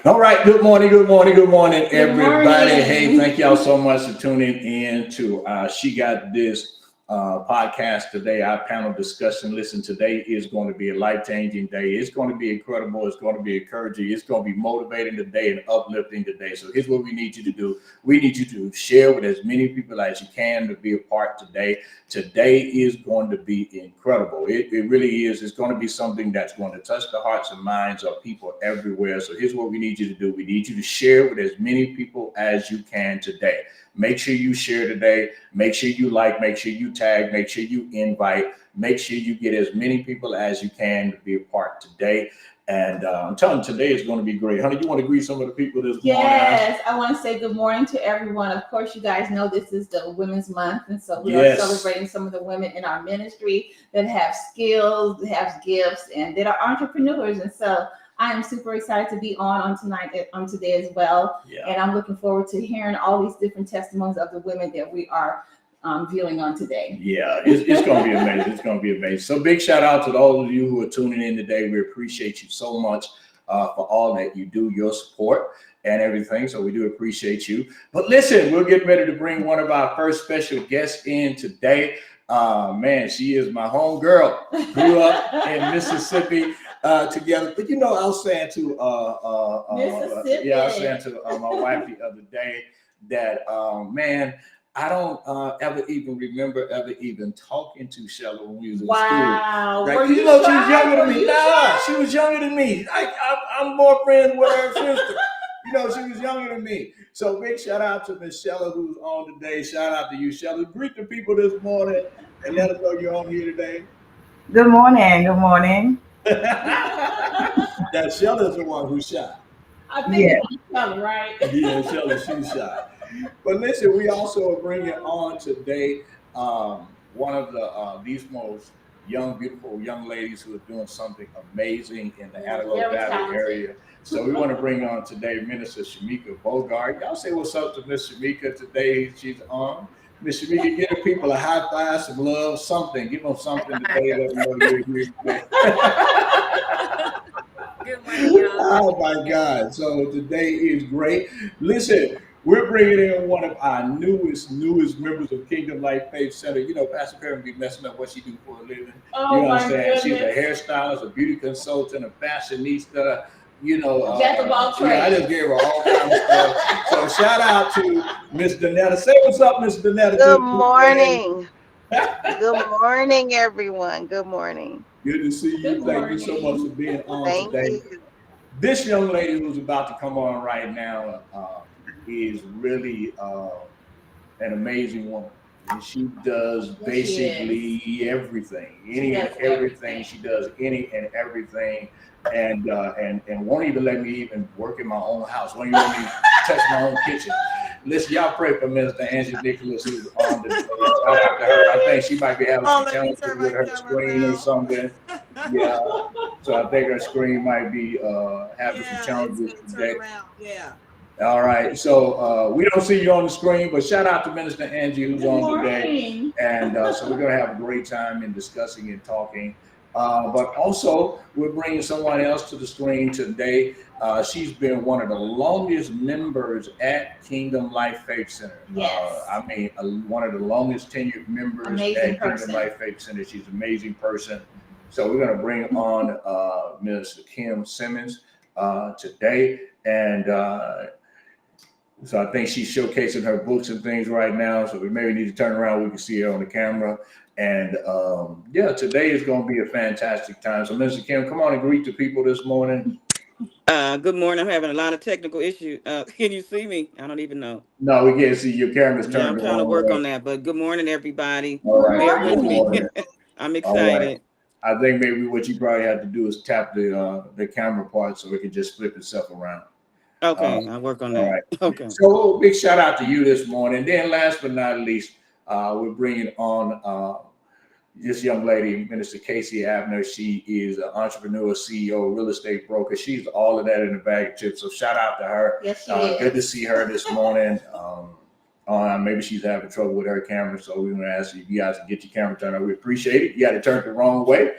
All right. Good morning, everybody. morning. Hey, thank y'all so much for tuning in to She Got This podcast today. Our panel discussion. Listen, today is going to be a life-changing day. It's going to be incredible. It's going to be encouraging. It's going to be motivating today and uplifting today. So here's what we need you to do. We need you to share with as many people as you can to be a part today. Today is going to be incredible. It really is. It's going to be something that's going to touch the hearts and minds of people everywhere. So here's what we need you to do. We need you to share with as many people as you can today. Make sure you share today. Make sure you like, make sure you tag, make sure you invite, make sure you get as many people as you can to be a part today. And I'm telling you, today is going to be great. Honey, you want to greet some of the people this morning? Yes, I want to say good morning to everyone. Of course, you guys know this is the Women's Month, and so we are celebrating some of the women in our ministry that have skills, that have gifts, and that are entrepreneurs. And so I am super excited to be on today as well. Yeah. And I'm looking forward to hearing all these different testimonies of the women that we are viewing on today. Yeah, it's going to be amazing. It's going to be amazing. So big shout out to all of you who are tuning in today. We appreciate you so much for all that you do, your support and everything. So we do appreciate you. But listen, we're getting ready to bring one of our first special guests in today. Man, she is my home girl. Grew up in Mississippi together. But you know, I was saying to my wife the other day that man, I don't ever even remember talking to Shella when we was in school. Wow. Right? You know, she was younger than me. Nah, she was younger than me. I'm more friends with her sister. You know, she was younger than me. So big shout out to Miss Shella who's on today. Shout out to you, Shella. Greet the people this morning and let us know you're on here today. Good morning. Good morning. That Shella's the one who's shy. I think it's Shella, right? Yeah, Shella, she's shy. But listen, we also are bringing on today one of these most beautiful young ladies who are doing something amazing in the Antelope Valley area. So we want to bring on today Minister Shamika Bogart. Y'all say what's up to Miss Shamika today. She's on. Miss Shamika, give the people a high five, some love, something. Give them something today. Let them know you're here today. Good morning, y'all. Oh my God. So today is great. Listen, we're bringing in one of our newest members of Kingdom Life Faith Center. You know, PastorPerryman be messing up what she do for a living. Oh, you understand? My She's a hairstylist, a beauty consultant, a fashionista. You know, jack of all trades. I just gave her all kinds of stuff. So shout out to Miss Donetta. Say what's up, Miss Donetta. Good morning. Good morning, everyone. Good morning. Good to see you. Thank you so much for being on Thank today. you. This young lady who's about to come on right now is really an amazing woman. And she does basically everything. Everything. She does any and everything. And won't even let me even work in my own house. Won't even let me touch my own kitchen. Listen, y'all pray for Minister Angie Nicholas who's on the shout out to her. I think she might be having some challenges with her screen or something. Yeah. So I think her screen might be having some challenges today. Yeah. All right. So we don't see you on the screen, but shout out to Minister Angie who's on today. And so we're going to have a great time in discussing and talking. But also, we're bringing someone else to the screen today. She's been one of the longest members at Kingdom Life Faith Center. Yes. One of the longest tenured members at Kingdom Life Faith Center. She's an amazing person. So we're going to bring on Minister Kim Simmons today. And so I think she's showcasing her books and things right now. So we maybe need to turn around. We can see her on the camera. And today is going to be a fantastic time. So Mr. Kim, come on and greet the people this morning. Good morning. I'm having a lot of technical issues. Can you see me? I don't even know. No, we can't see your camera's turned. I'm trying to work on that. But good morning, everybody. All right. Bear with me. I'm excited. Right. I think maybe what you probably have to do is tap the camera part so it can just flip itself around. Okay, I'll work on that. Right. Okay. So big shout out to you this morning. Then last but not least, we're bringing on this young lady, Minister Casey Abner. She is an entrepreneur, CEO, real estate broker. She's all of that in the bag of chips. So shout out to her. Yes, she is. Good to see her this morning. Maybe she's having trouble with her camera, so we're going to ask you guys to get your camera turned on. We appreciate it. You got to turn it the wrong way.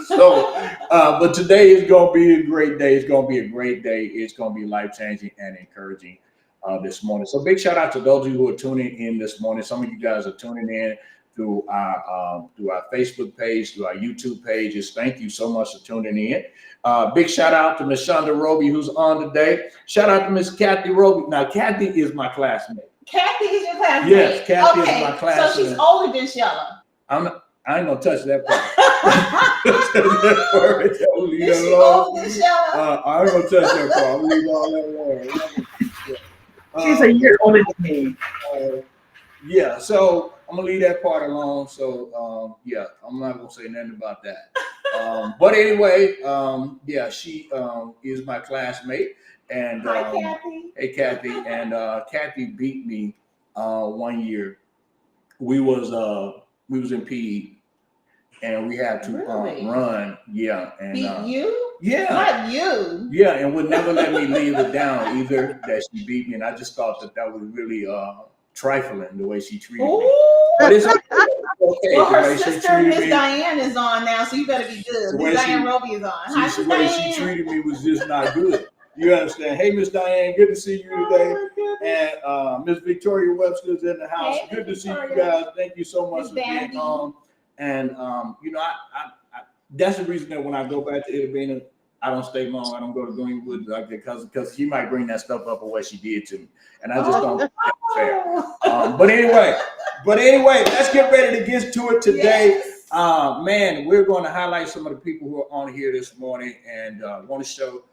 So, but today is going to be a great day. It's going to be a great day. It's going to be life-changing and encouraging this morning. So big shout out to those of you who are tuning in this morning. Some of you guys are tuning in through our Facebook page, through our YouTube pages. Thank you so much for tuning in. Big shout out to Miss Shonda Roby, who's on today. Shout out to Miss Kathy Roby. Now, Kathy is my classmate. Kathy is your classmate? Yes, Kathy is my classmate. So she's older than Shella. I ain't gonna touch that part. Is she older than Shella? I ain't gonna touch that part. I'm leave all that alone. She's a year older than me. Yeah, so I'm gonna leave that part alone. So yeah, I'm not gonna say nothing about that. But anyway, yeah, she is my classmate. And Hi, Kathy. hey, Kathy. And Kathy beat me 1 year. We was in PE, and we had to run. Yeah, and beat you? Yeah, not you. Yeah, and would never let me leave it down either. That she beat me, and I just thought that was really trifling the way she treated me. But it's okay. Well, her sister, Miss Diane, is on now, so you better be good. Miss Diane Roby is on. Hi, the way Diane. she treated me was just not good. You understand? Hey, Miss Diane, good to see you today. And Miss Victoria Webster's in the house. Hey, good to Victoria. See you guys. Thank you so much for being on. And you know, I that's the reason that when I go back to Itabena, I don't stay long. I don't go to Greenwood because she might bring that stuff up of what she did to me, and I just don't think that's fair. But anyway, let's get ready to get to it today. Yes. Man, we're going to highlight some of the people who are on here this morning, and want to show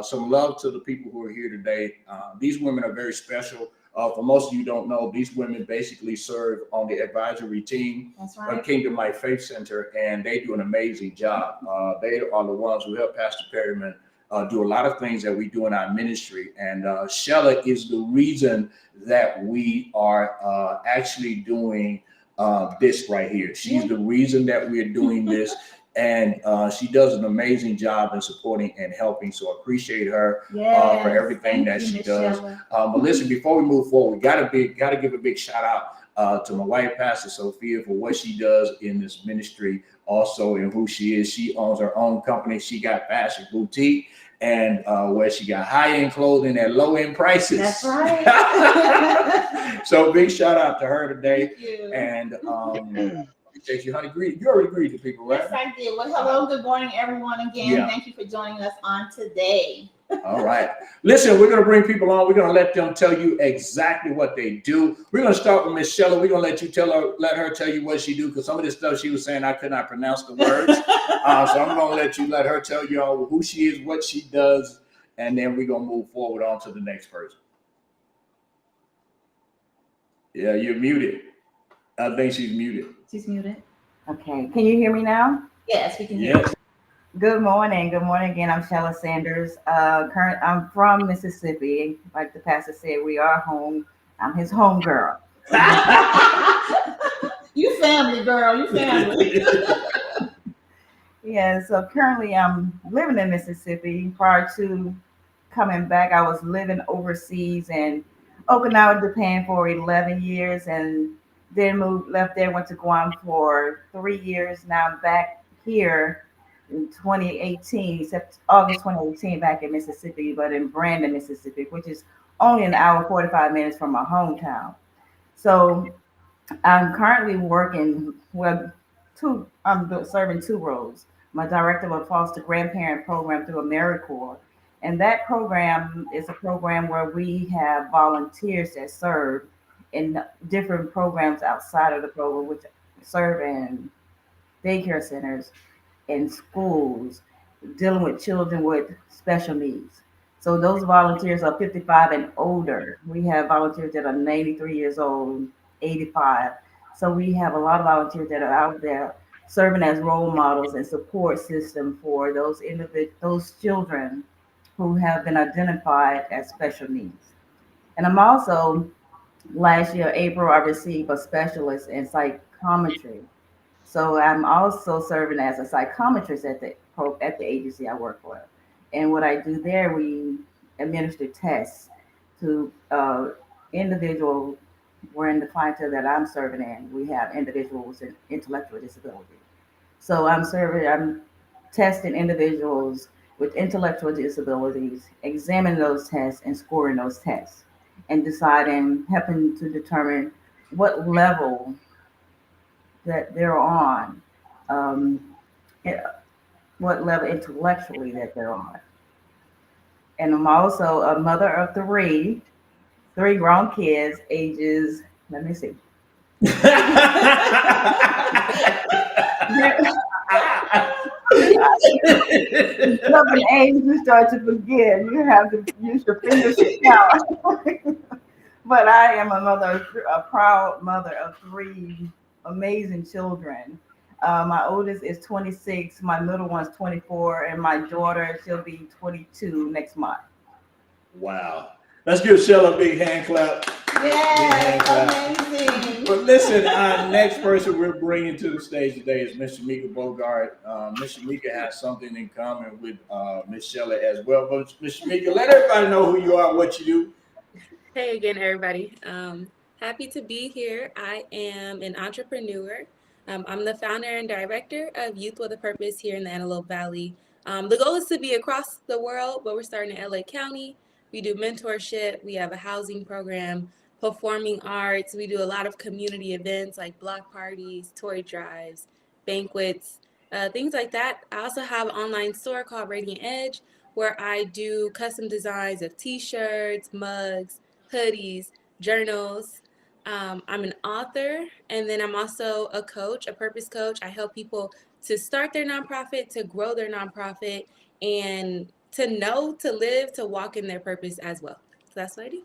some love to the people who are here today. These women are very special. For most of you who don't know, these women basically serve on the advisory team of Kingdom Life Faith Center, and they do an amazing job. They are the ones who help Pastor Perryman do a lot of things that we do in our ministry. And Shella is the reason that we are actually doing this right here. She's the reason that we're doing this. And she does an amazing job in supporting and helping. So I appreciate her for everything that she does. But listen, before we move forward, we gotta give a big shout out to my wife, PastorSophia, for what she does in this ministry, also and who she is. She owns her own company. She got Fashion Boutique, and where she got high-end clothing at low-end prices. That's right. So big shout out to her today. Thank you. And you, honey. You already greeted people, right? Yes, I did. Well, hello, good morning, everyone. Again, thank you for joining us on today. All right. Listen, we're going to bring people on. We're going to let them tell you exactly what they do. We're going to start with Miss Shella. We're going to let her tell you what she do, because some of this stuff she was saying I could not pronounce the words. So I'm going to let her tell you all who she is, what she does, and then we're going to move forward on to the next person. Yeah, you're muted. I think she's muted. She's muted. Okay. Can you hear me now? Yes, we can hear you. Good morning. Good morning again. I'm Shella Sanders. I'm from Mississippi. Like the pastor said, we are home. I'm his home girl. You family, girl. You family. Yeah, so currently I'm living in Mississippi. Prior to coming back, I was living overseas in Okinawa, Japan for 11 years, and then left there, went to Guam for 3 years. Now I'm back here in 2018, except August 2018, back in Mississippi, but in Brandon, Mississippi, which is only an hour, 45 minutes from my hometown. So I'm currently working, I'm serving two roles. I'm a director of a foster grandparent program through AmeriCorps. And that program is a program where we have volunteers that serve in different programs outside of the program, which serve in daycare centers, in schools, dealing with children with special needs. So those volunteers are 55 and older. We have volunteers that are 93 years old, 85. So we have a lot of volunteers that are out there serving as role models and support system for those children who have been identified as special needs. And I'm also, last year, April, I received a specialist in psychometry. So I'm also serving as a psychometrist at the agency I work for. And what I do there, we administer tests to individuals. We're in the clientele that I'm serving in. We have individuals with intellectual disability. So I'm testing individuals with intellectual disabilities, examining those tests and scoring those tests, and deciding, helping to determine what level that they're on, um, eh, what level intellectually that they're on. And I'm also a mother of three grown kids, ages, let me see. Up in age, you start to forget. You have to use your fingers to count. But I am a proud mother of three amazing children. My oldest is 26, my middle one's 24, and my daughter, she'll be 22 next month. Wow. Let's give Shell a big hand clap. Yes, amazing. But listen, our next person we're bringing to the stage today is Miss Shamika Bogart. Miss Shamika has something in common with Miss Shelley as well. But Miss Shamika, let everybody know who you are, what you do. Hey again, everybody. Happy to be here. I am an entrepreneur. I'm the founder and director of Youth with a Purpose here in the Antelope Valley. The goal is to be across the world, but we're starting in LA County. We do mentorship, we have a housing program, performing arts. We do a lot of community events like block parties, toy drives, banquets, things like that. I also have an online store called Radiant Edge where I do custom designs of t-shirts, mugs, hoodies, journals. I'm an author, and then I'm also a coach, a purpose coach. I help people to start their nonprofit, to grow their nonprofit, and to know, to live, to walk in their purpose as well. So that's what I do.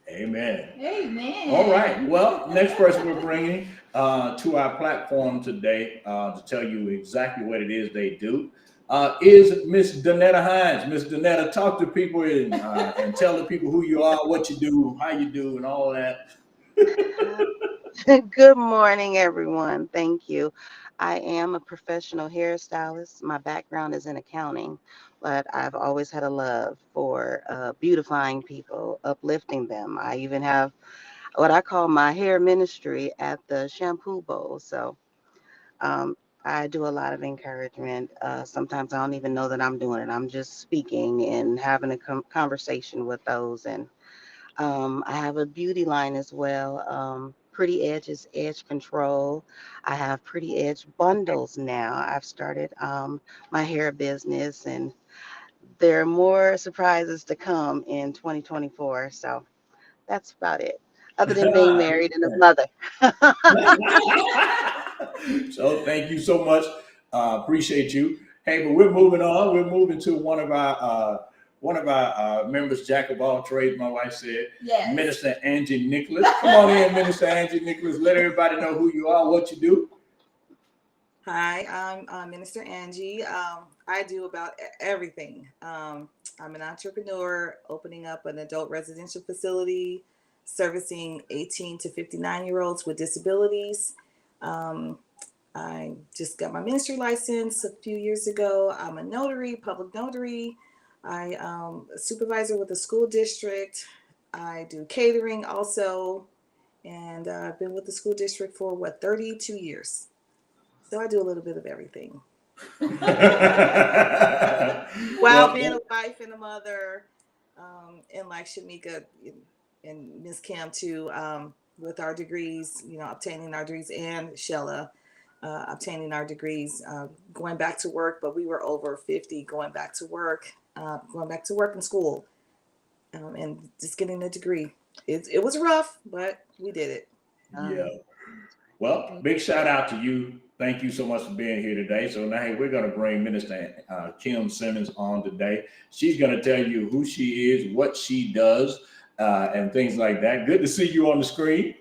Amen. Amen. All right. Well, next person we're bringing to our platform today to tell you exactly what it is they do is Miss Donetta Hines. Miss Donetta, talk to people and tell the people who you are, what you do, how you do, and all that. Good morning, everyone. Thank you. I am a professional hairstylist. My background is in accounting, but I've always had a love for beautifying people, uplifting them. I even have what I call my hair ministry at the shampoo bowl. So um, I do a lot of encouragement. Sometimes I don't even know that I'm doing it. I'm just speaking and having a conversation with those. And I have a beauty line as well. Pretty Edge's Edge Control. I have Pretty Edge bundles now. I've started my hair business, and there are more surprises to come in 2024. So that's about it, other than being married and a mother. So thank you so much. Appreciate you. Hey, but we're moving on. We're moving to one of our members, Jack of all trades. My wife said, Yes. Minister Angie Nicholas. Come on in, Minister Angie Nicholas. Let everybody know who you are, what you do. Hi, I'm Minister Angie. I do about everything. I'm an entrepreneur opening up an adult residential facility, servicing 18 to 59-year-olds with disabilities. I just got my ministry license a few years ago. I'm a notary, public notary. I'm a supervisor with a school district. I do catering also, and I've been with the school district for 32 years. So I do a little bit of everything. While being a wife and a mother, and like Shamika and Miss Kim too, with our degrees, obtaining our degrees, and Shella obtaining our degrees, going back to work, but we were over 50 going back to work in school, and just getting a degree. It was rough, but we did it. Yeah. Well, big shout out to you. Thank you so much for being here today. So now we're going to bring Minister Kim Simmons on today. She's going to tell you who she is, what she does, and things like that. Good to see you on the screen.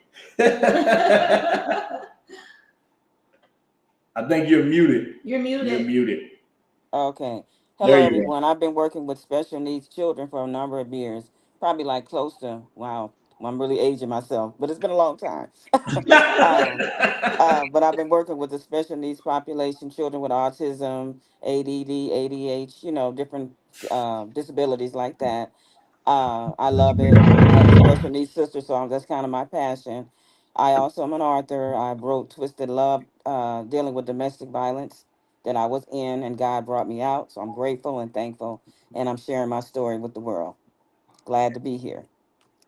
I think you're muted. You're muted. You're muted. Okay. There Hello, you everyone. I've been working with special needs children for a number of years, probably like close to, wow, I'm really aging myself, but it's been a long time. um, but I've been working with the special needs population, children with autism, ADD, ADH, different disabilities like that. I love it. I have a special needs sister, so that's kind of my passion. I also am an author. I wrote Twisted Love dealing with domestic violence that I was in, and God brought me out. So I'm grateful and thankful, and I'm sharing my story with the world. Glad to be here.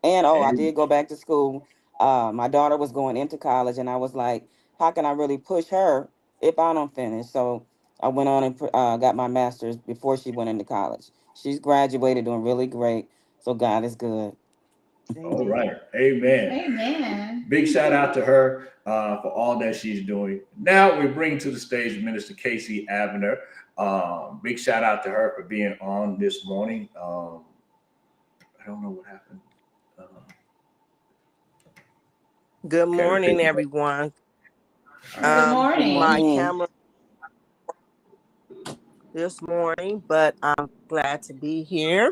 And I did go back to school. My daughter was going into college, and I was like, how can I really push her if I don't finish? So I went on and got my master's before she went into college. She's graduated, doing really great. So God is good. All Amen. right. Amen. Amen. Big shout out to her for all that she's doing. Now we bring to the stage Minister Casey Abner. Big shout out to her for being on this morning. I don't know what happened. Good morning, Okay. everyone. All right. Good Good My morning. morning. camera this morning, but I'm glad to be here.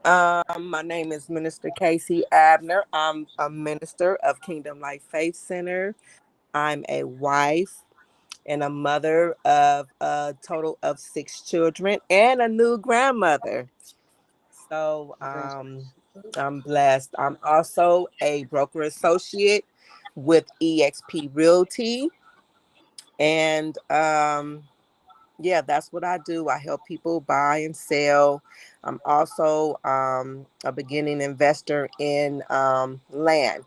My name is Minister Casey Abner. I'm a minister of Kingdom Life Faith Center. I'm a wife and a mother of a total of 6 children and a new grandmother. So I'm blessed. I'm also a broker associate with EXP Realty. And yeah, that's what I do. I help people buy and sell. I'm also a beginning investor in land.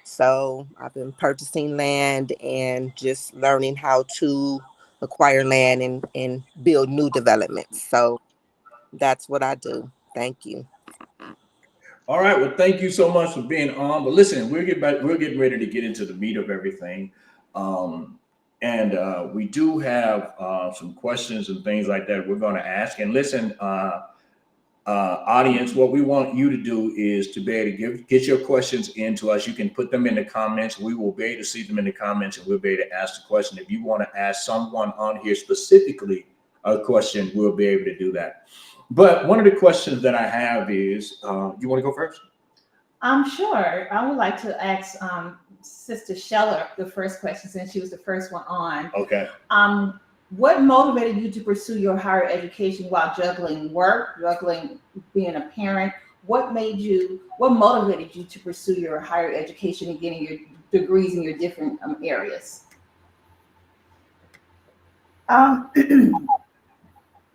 So I've been purchasing land and just learning how to acquire land and build new developments. So that's what I do. Thank you. All right. Well, thank you so much for being on. But listen, we're getting back. We're getting ready to get into the meat of everything, and we do have some questions and things like that we're going to ask. And listen, audience, what we want you to do is to be able to get your questions into us. You can put them in the comments. We will be able to see them in the comments, and we'll be able to ask the question. If you want to ask someone on here specifically a question, we'll be able to do that. But one of the questions that I have is, you want to go first? I'm sure. I would like to ask Sister Scheller the first question since she was the first one on. Okay. What motivated you to pursue your higher education while juggling work, juggling being a parent? What motivated you to pursue your higher education and getting your degrees in your different areas?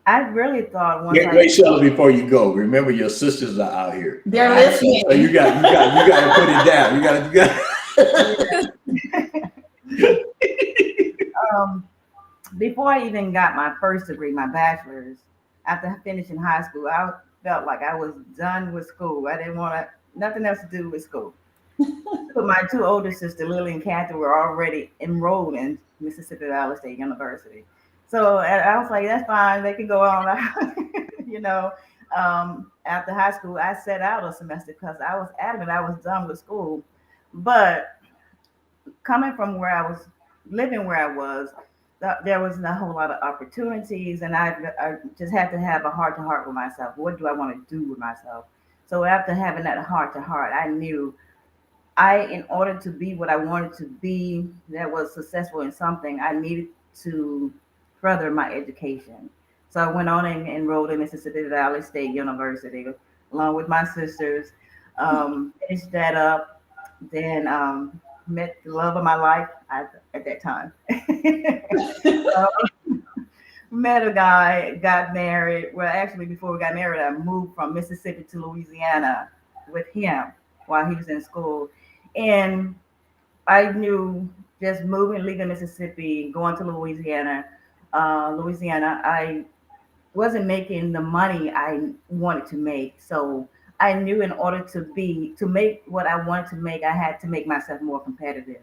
I really thought once Wait, Sheila, before you go, remember your sisters are out here. They're All right? listening. So you got to put it down. Before I even got my first degree, my bachelor's, after finishing high school, I felt like I was done with school. I didn't want nothing else to do with school. But my 2 older sisters, Lily and Kathy, were already enrolled in Mississippi Valley State University. So I was like, that's fine. They can go on. you know, after high school, I set out a semester because I was adamant I was done with school. But coming from where I was living, where I was, there was a whole lot of opportunities, and I just had to have a heart to heart with myself. What do I want to do with myself? So after having that heart to heart, I knew in order to be what I wanted to be, that was successful in something, I needed to further my education. So I went on and enrolled in Mississippi Valley State University along with my sisters. Finished that up, then met the love of my life at that time. Met a guy, got married. Well, actually, before we got married, I moved from Mississippi to Louisiana with him while he was in school. And I knew just leaving Mississippi, going to Louisiana, I wasn't making the money I wanted to make. So I knew in order to make what I wanted to make, I had to make myself more competitive.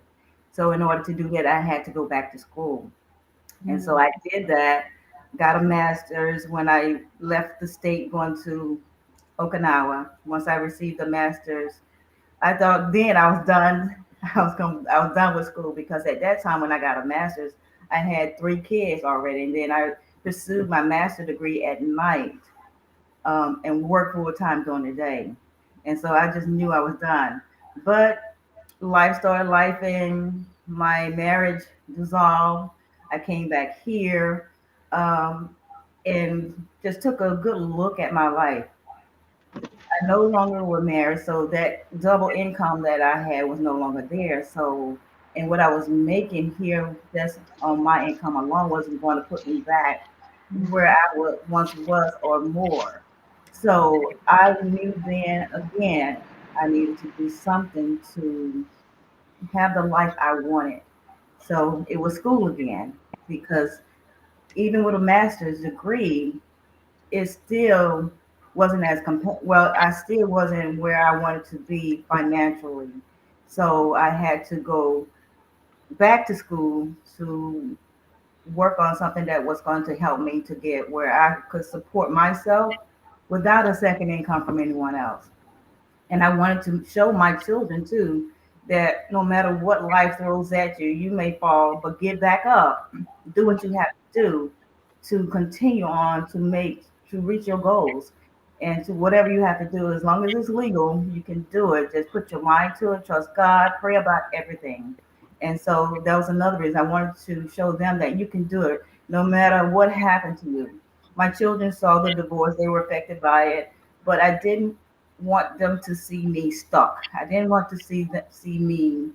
So in order to do that, I had to go back to school. And so I did that, got a master's when I left the state going to Okinawa. Once I received the master's, I thought then I was done. I was done with school because at that time when I got a master's, I had 3 kids already, and then I pursued my master's degree at night and worked full time during the day. And so I just knew I was done. But life started life, and my marriage dissolved. I came back here um, and just took a good look at my life. I no longer were married, so that double income that I had was no longer there. So and what I was making here just on my income alone wasn't going to put me back where I once was or more. So I knew then again I needed to do something to have the life I wanted. So it was school again because even with a master's degree, it still wasn't as well. I still wasn't where I wanted to be financially. So I had to go back to school to work on something that was going to help me to get where I could support myself without a second income from anyone else. And I wanted to show my children too that no matter what life throws at you, you may fall, but get back up, do what you have to do to continue on to reach your goals. And to whatever you have to do, as long as it's legal, you can do it. Just put your mind to it, trust God, pray about everything. And so that was another reason I wanted to show them that you can do it no matter what happened to you. My children saw the divorce, they were affected by it, but I didn't want them to see me stuck. I didn't want to see me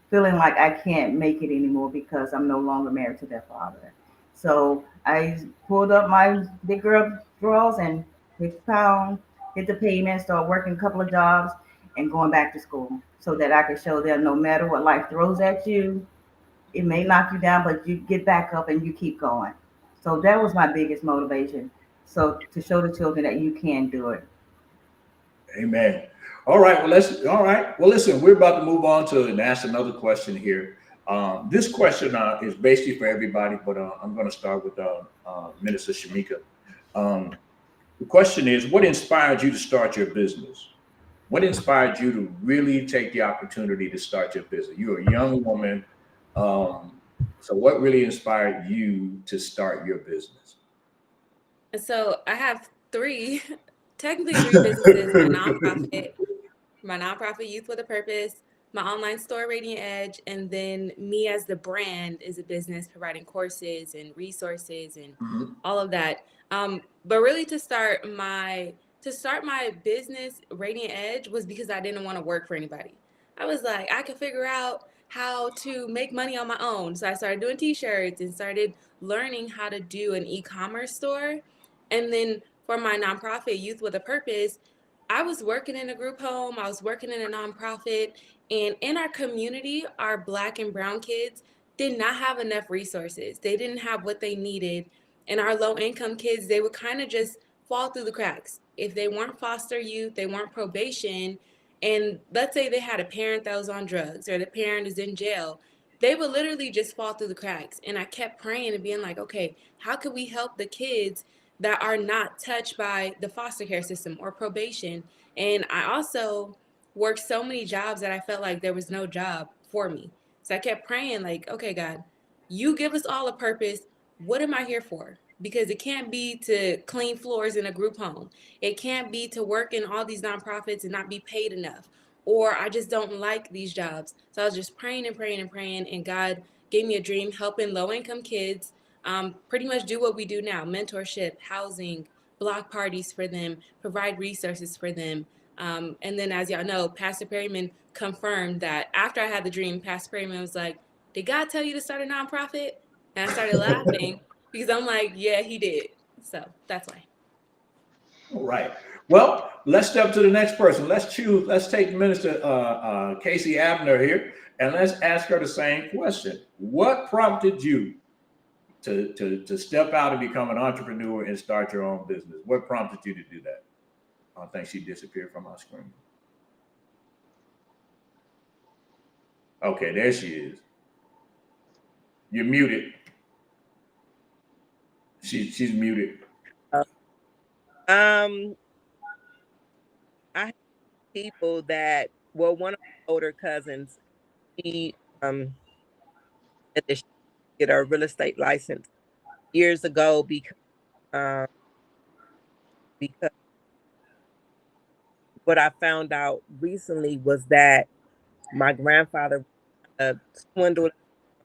feeling like I can't make it anymore because I'm no longer married to their father. So I pulled up my big girl drawers and hit the pound, hit the pavement, started working a couple of jobs and going back to school so that I could show them no matter what life throws at you, it may knock you down, but you get back up and you keep going. So that was my biggest motivation. So to show the children that you can do it. Amen. All right. All right. Well, listen, we're about to move on to and ask another question here. This question is basically for everybody, but I'm going to start with Minister Shamika. The question is, what inspired you to start your business? What inspired you to really take the opportunity to start your business? You're a young woman. So what really inspired you to start your business? So I have technically three businesses: my nonprofit Youth with a Purpose, my online store Radiant Edge, and then me as the brand is a business providing courses and resources and all of that. But really to start my business Radiant Edge was because I didn't want to work for anybody. I was like, I could figure out how to make money on my own. So I started doing t-shirts and started learning how to do an e-commerce store. And then for my nonprofit Youth with a Purpose, I was working in a group home, I was working in a nonprofit, and in our community, our Black and brown kids did not have enough resources. They didn't have what they needed. And our low income kids, they would kind of just fall through the cracks. If they weren't foster youth, they weren't probation, and let's say they had a parent that was on drugs or the parent is in jail, they would literally just fall through the cracks. And I kept praying and being like, okay, how could we help the kids that are not touched by the foster care system or probation? And I also worked so many jobs that I felt like there was no job for me. So I kept praying like, okay, God, you give us all a purpose. What am I here for? Because it can't be to clean floors in a group home. It can't be to work in all these nonprofits and not be paid enough. Or I just don't like these jobs. So I was just praying and praying and praying. And God gave me a dream helping low income kids pretty much do what we do now: mentorship, housing, block parties for them, provide resources for them. And then, as y'all know, Pastor Perryman confirmed that after I had the dream, Pastor Perryman was like, "Did God tell you to start a nonprofit?" And I started laughing because I'm like, "Yeah, he did." So that's why. All right. Well, let's step to the next person. Let's take Minister Casey Abner here, and let's ask her the same question. What prompted you to step out and become an entrepreneur and start your own business? What prompted you to do that? I think she disappeared from our screen. Okay, there she is. You're muted. She's muted. I have people that, well, one of my older cousins, he had to get a real estate license years ago because what I found out recently was that my grandfather swindled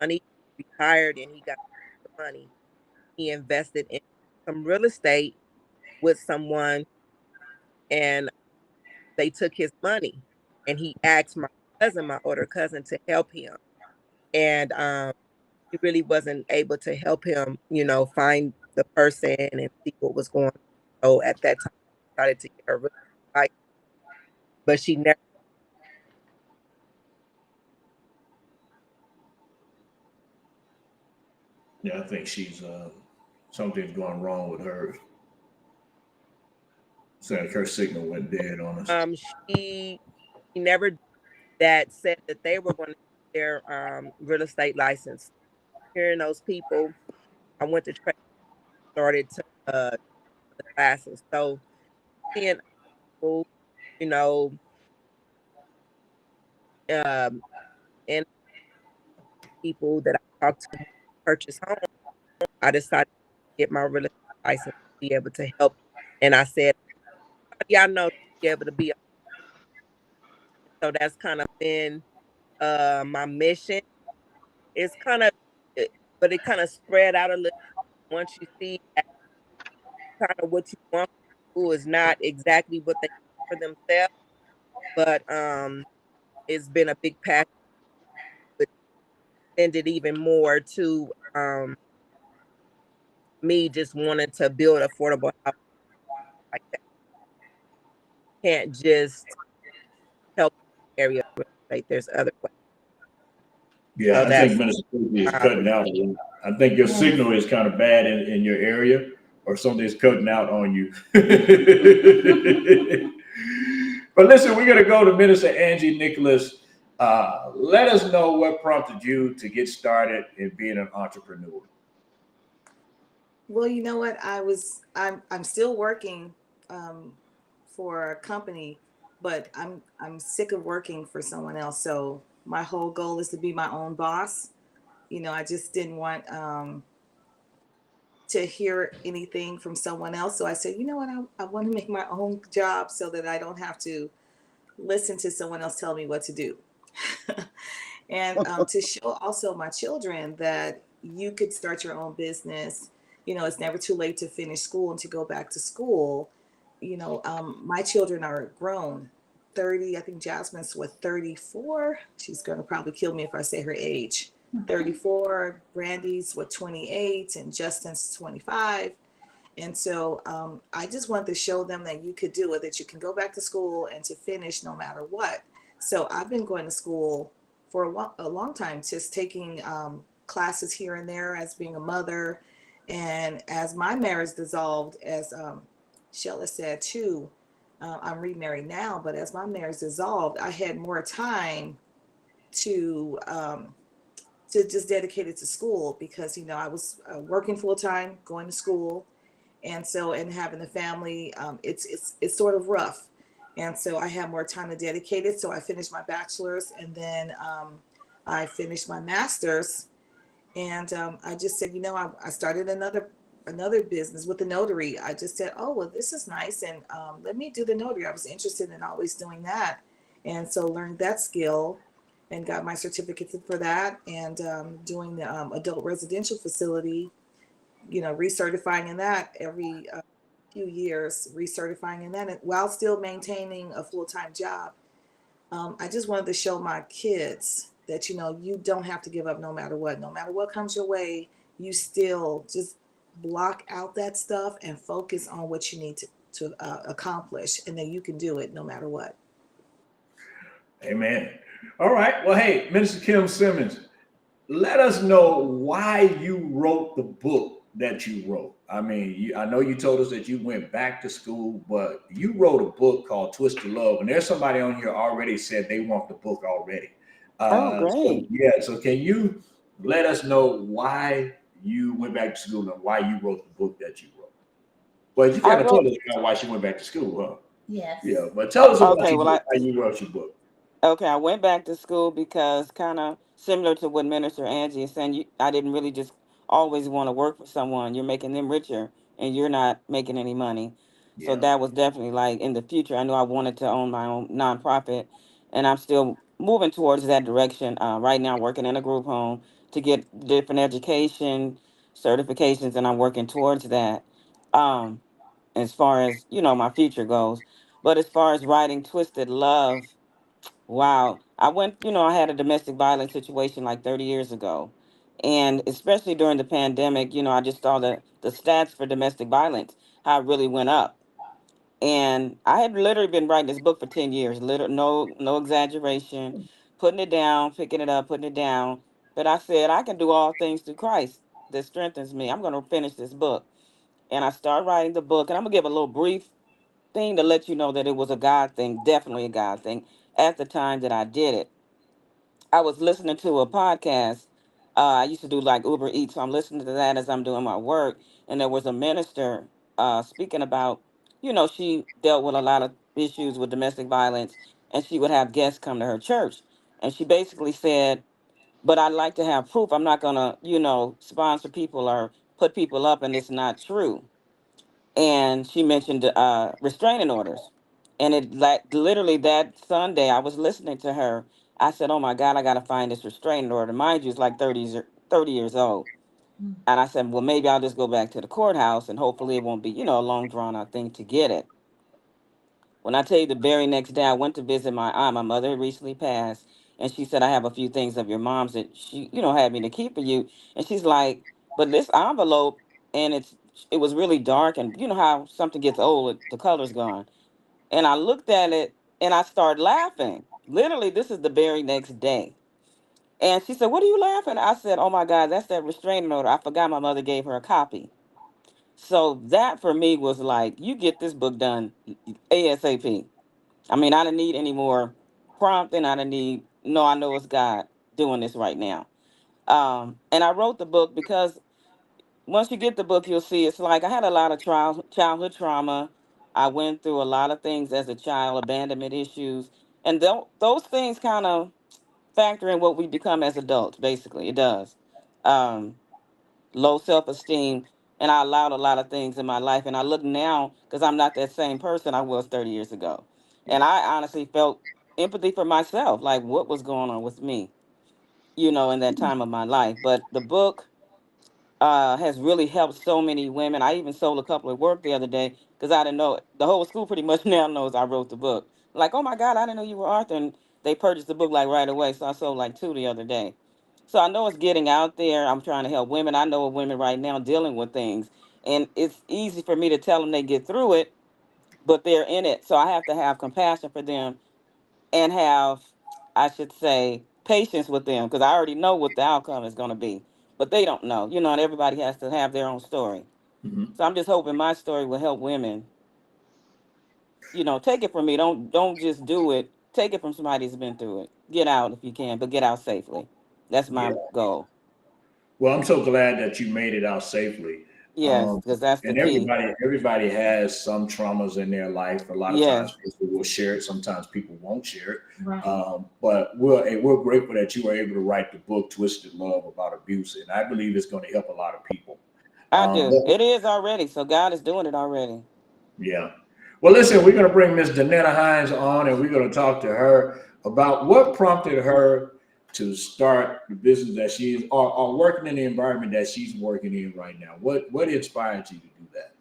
money, retired, and he got the money. He invested in some real estate with someone, and they took his money. And he asked my older cousin, to help him. and he really wasn't able to help him, find the person and see what was going on. So at that time, I decided to get her really right, but she never. Yeah, I think she's something's going wrong with her. So like her signal went dead on us. She never that said that they were going to get their real estate license. Hearing those people, I went to trade, started to the classes. So seeing people, you know, um, and people that I talked to purchase home, I decided to get my real estate license to be able to help. And I said, y'all know to be able to be. So that's kind of been my mission. It's kind of, but it kind of spread out a little. Once you see that kind of what you want to do is not exactly what they want for themselves, but it's been a big passion, but extended even more to me just wanting to build affordable housing like that. Can't just help area real estate. There's other ways. Yeah, So I think that's Minnesota is my cutting out. I think your signal is kind of bad in your area, or something's cutting out on you. But listen, we're going to go to Minister Angie Nicholas. Let us know what prompted you to get started in being an entrepreneur. Well, you know what? I'm still working um, for a company, but I'm sick of working for someone else. So my whole goal is to be my own boss. I just didn't want to hear anything from someone else. So I said, you know what? I want to make my own job so that I don't have to listen to someone else tell me what to do. And to show also my children that you could start your own business. It's never too late to finish school and to go back to school. My children are grown. 30, I think Jasmine's what, 34. She's going to probably kill me if I say her age. 34, Brandy's what, 28, and Justin's 25. And so I just wanted to show them that you could do it, that you can go back to school and to finish no matter what. So I've been going to school for a long time, just taking classes here and there as being a mother. And as my marriage dissolved, as Sheila said too, I'm remarried now, but as my marriage dissolved, I had more time to just dedicate it to school because, I was working full time, going to school, and having a family, it's sort of rough, and so I have more time to dedicate it. So I finished my bachelor's, and then I finished my master's, and I just said, I started another business with the notary. I just said, oh well, this is nice, and let me do the notary. I was interested in always doing that, and so learned that skill and got my certificate for that, and doing the adult residential facility, recertifying in that every few years, recertifying in that while still maintaining a full-time job. I just wanted to show my kids that, you don't have to give up no matter what. No matter what comes your way, you still just block out that stuff and focus on what you need to accomplish, and then you can do it no matter what. Amen. All right. Well, hey, Minister Kim Simmons, let us know why you wrote the book that you wrote. I mean, I know you told us that you went back to school, but you wrote a book called Twist of Love, and there's somebody on here already said they want the book already. Oh, So great. yeah, so can you let us know why you went back to school and why you wrote the book that you wrote? Well, you I kind of told wrote, us about why she went back to school, huh? Yes. Yeah, but tell us about okay, your well, book, how you wrote your book. okay, I went back to school because kind of similar to what Minister Angie is saying, I didn't really just always want to work for someone. You're making them richer and you're not making any money. So Yeah. that was definitely like in the future. I knew I wanted to own my own nonprofit, and I'm still moving towards that direction. Right now, working in a group home to get different education certifications, and I'm working towards that. Um, as far as my future goes, but as far as writing Twisted Love, Wow. I went, I had a domestic violence situation like 30 years ago. And especially during the pandemic, I just saw the stats for domestic violence, how it really went up. And I had literally been writing this book for 10 years, no exaggeration, putting it down, picking it up, putting it down. But I said, I can do all things through Christ that strengthens me. I'm going to finish this book. And I started writing the book. And I'm going to give a little brief thing to let you know that it was a God thing, definitely a God thing. At the time that I did it, I was listening to a podcast. I used to do like Uber Eats, so I'm listening to that as I'm doing my work. And there was a minister speaking about, she dealt with a lot of issues with domestic violence, and she would have guests come to her church. And she basically said, but I'd like to have proof. I'm not going to, sponsor people or put people up, and it's not true. And she mentioned restraining orders. And it like literally that Sunday, I was listening to her. I said, "Oh my God, I got to find this restraining order." Mind you, it's like 30 years old. And I said, "Well, maybe I'll just go back to the courthouse, and hopefully it won't be, a long drawn out thing to get it." When I tell you the very next day, I went to visit my aunt. My mother had recently passed, and she said, "I have a few things of your mom's that she, had me to keep for you." And she's like, "But this envelope, and it was really dark, and you know how something gets old, the color's gone." And I looked at it, and I started laughing. Literally, this is the very next day. And she said, "What are you laughing at?" I said, "Oh my God, that's that restraining order. I forgot my mother gave her a copy." So that for me was like, you get this book done ASAP. I mean, I didn't need any more prompting. I didn't need, no, I know it's God doing this right now. And I wrote the book because once you get the book, you'll see it's like I had a lot of childhood trauma. I went through a lot of things as a child, abandonment issues. And those things kind of factor in what we become as adults, basically. It does. Um, Low self esteem. And I allowed a lot of things in my life. And I look now because I'm not that same person I was 30 years ago. And I honestly felt empathy for myself, like what was going on with me, in that time of my life. But the book has really helped so many women. I even sold a couple of work the other day because I didn't know it. The whole school pretty much now knows I wrote the book. Like, oh my God, I didn't know you were Arthur. And they purchased the book like right away. So I sold like two the other day. So I know it's getting out there. I'm trying to help women. I know of women right now dealing with things. And it's easy for me to tell them they get through it, but they're in it. So I have to have compassion for them and have, I should say, patience with them because I already know what the outcome is going to be, but they don't know, and everybody has to have their own story. Mhm. So I'm just hoping my story will help women, take it from me. Don't just do it. Take it from somebody who's been through it. Get out if you can, but get out safely. That's my Yeah. goal. Well, I'm so glad that you made it out safely. Yes, Um, because that's the and key. everybody has some traumas in their life. A lot of Yes, times people will share it. Sometimes people won't share it. Right. But we're grateful that you were able to write the book "Twisted Love" about abuse, and I believe it's going to help a lot of people. I But do. It is already. So God is doing it already. yeah. Well, listen, we're going to bring Miss Danetta Hines on, and we're going to talk to her about what prompted her to start the business that she is, or working in the environment that she's working in right now. What inspired you to do that?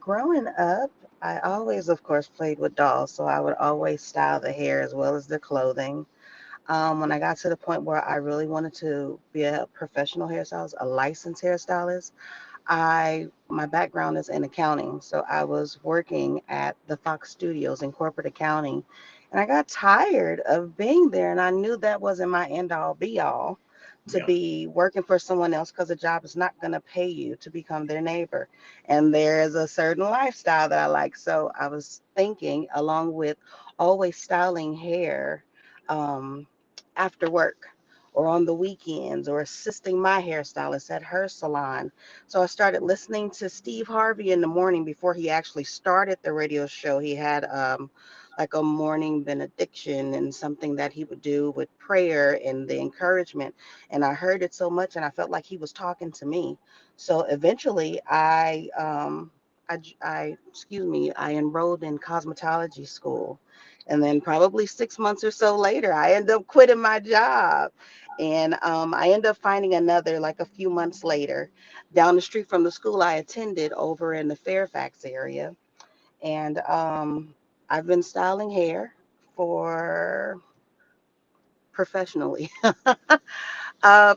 Growing up, I always, of course, played with dolls, so I would always style the hair as well as the clothing. When I got to the point where I really wanted to be a professional hairstylist, a licensed hairstylist, my background is in accounting, so I was working at the Fox Studios in corporate accounting, and I got tired of being there, and I knew that wasn't my end all be all to Yeah. be working for someone else because a job is not going to pay you to become their neighbor, and there is a certain lifestyle that I like. So I was thinking, along with always styling hair um, after work or on the weekends or assisting my hairstylist at her salon. So I started listening to Steve Harvey in the morning before he actually started the radio show. He had like a morning benediction and something that he would do with prayer and the encouragement. And I heard it so much and I felt like he was talking to me. So eventually I enrolled in cosmetology school. And then probably 6 months or so later, I ended up quitting my job. And I ended up finding another like a few months later down the street from the school I attended over in the Fairfax area. And I've been styling hair for professionally.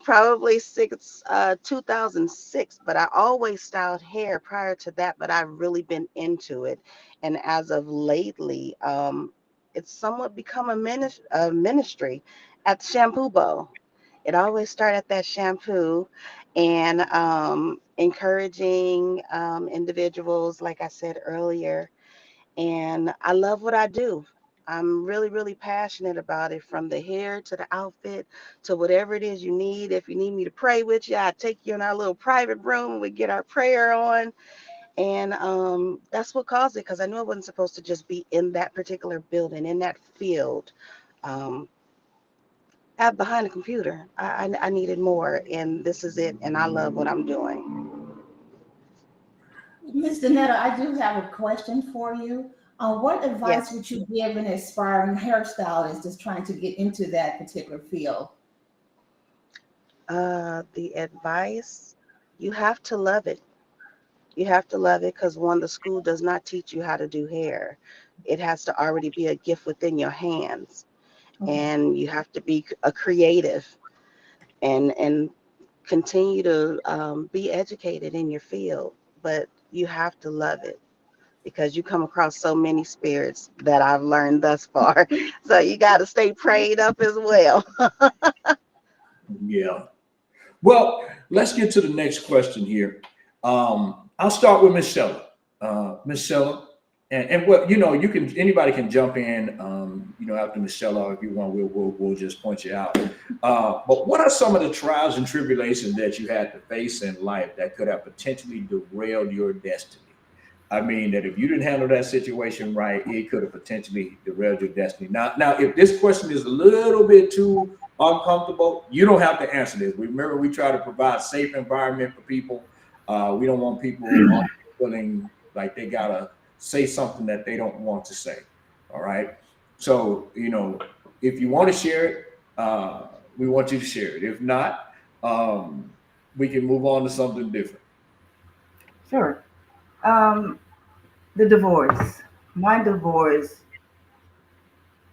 Probably 2006, but I always styled hair prior to that, but I've really been into it. And as of lately, it's somewhat become a ministry at the Shampoo Bowl. It always started at that shampoo and encouraging individuals, like I said earlier, and I love what I do. I'm really, really passionate about it, from the hair to the outfit to whatever it is you need. If you need me to pray with you, I take you in our little private room. We get our prayer on, and that's what caused it. Because I knew I wasn't supposed to just be in that particular building, in that field, um, at behind a computer. I needed more, and this is it. And I love what I'm doing. Ms. Danetta, I do have a question for you. What advice Yes. would you give an aspiring hairstylist that's trying to get into that particular field? The advice, you have to love it. You have to love it, because one, the school does not teach you how to do hair. It has to already be a gift within your hands, Okay. and you have to be a creative, and continue to be educated in your field. But you have to love it, because you come across so many spirits that I've learned thus far. So you got to stay prayed up as well. Yeah. Well, let's get to the next question here. I'll start with Miss Sheller. Miss Sheller, and what you can, anybody can jump in. After Miss Sheller, if you want, we'll just point you out. But what are some of the trials and tribulations that you had to face in life that could have potentially derailed your destiny? I mean, that if you didn't handle that situation right, it could have potentially derailed your destiny. Now, if this question is a little bit too uncomfortable, you don't have to answer this. Remember, we try to provide a safe environment for people. We don't want people feeling like they gotta say something that they don't want to say. All right. So, if you want to share it, we want you to share it. If not, we can move on to something different. Sure. Um, the divorce. My divorce,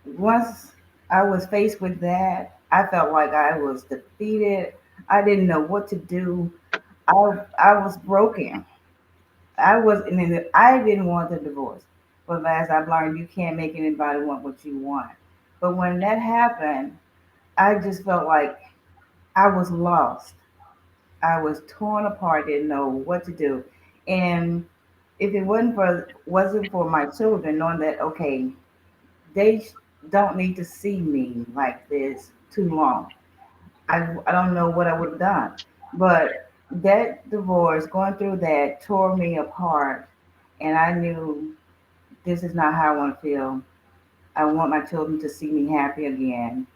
once I was faced with that, I felt like I was defeated. I didn't know what to do. I was broken. I didn't want the divorce. But as I've learned, you can't make anybody want what you want. But when that happened, I just felt like I was lost. I was torn apart, didn't know what to do. And if it wasn't for my children, knowing that okay, they don't need to see me like this too long. I don't know what I would have done. But that divorce, going through that, tore me apart. And I knew this is not how I want to feel. I want my children to see me happy again.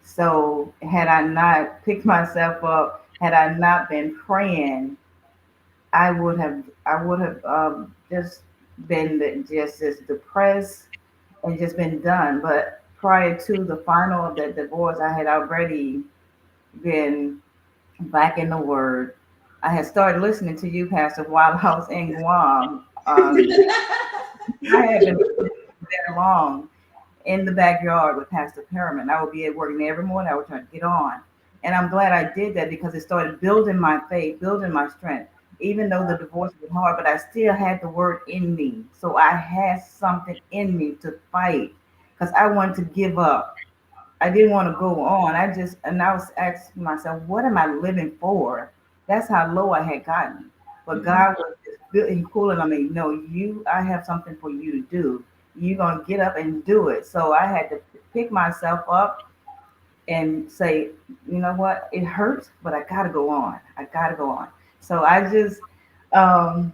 So, had I not picked myself up, had I not been praying, I would have just been just as depressed and just been done. But prior to the final of that divorce, I had already been back in the Word. I had started listening to you, Pastor, while I was in Guam. I had been listening very long in the backyard with PastorCPerryman. I would be at work, and every morning I would try to get on. And I'm glad I did that because it started building my faith, building my strength. Even though the divorce was hard, but I still had the word in me. So I had something in me to fight because I wanted to give up. I didn't want to go on. I was asking myself, what am I living for? That's how low I had gotten. But Mhm. God was just building, cooling on me. No, I have something for you to do. You're going to get up and do it. So I had to pick myself up and say, you know what? It hurts, but I got to go on. I got to go on. So I just um,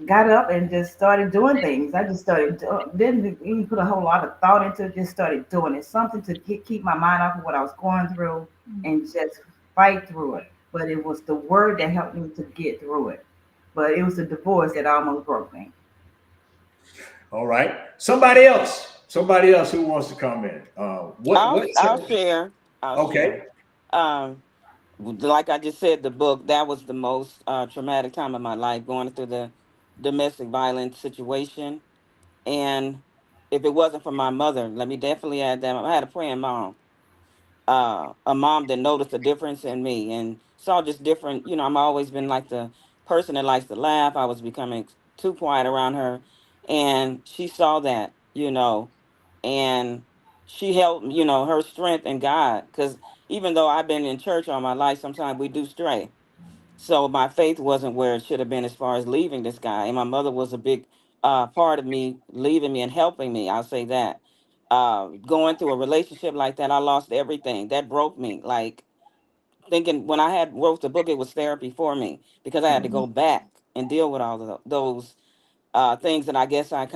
got up and just started doing things. I just didn't even put a whole lot of thought into it, just started doing it. Something to keep my mind off of what I was going through and just fight through it. But it was the word that helped me to get through it. But it was the divorce that almost broke me. All right. Somebody else who wants to comment. I'll share. I'll share. Okay. Um, like I just said, the book, that was the most traumatic time of my life, going through the domestic violence situation. And if it wasn't for my mother, let me definitely add that. I had a praying mom, a mom that noticed a difference in me and saw just different. I'm always been like the person that likes to laugh. I was becoming too quiet around her, and she saw that, and she held, her strength in God. Because even though I've been in church all my life, sometimes we do stray. So my faith wasn't where it should have been as far as leaving this guy. And my mother was a big part of me leaving me and helping me. I'll say that. Going through a relationship like that, I lost everything. That broke me. Like thinking when I had wrote the book, it was therapy for me because I had to go back and deal with all of those things that I guess I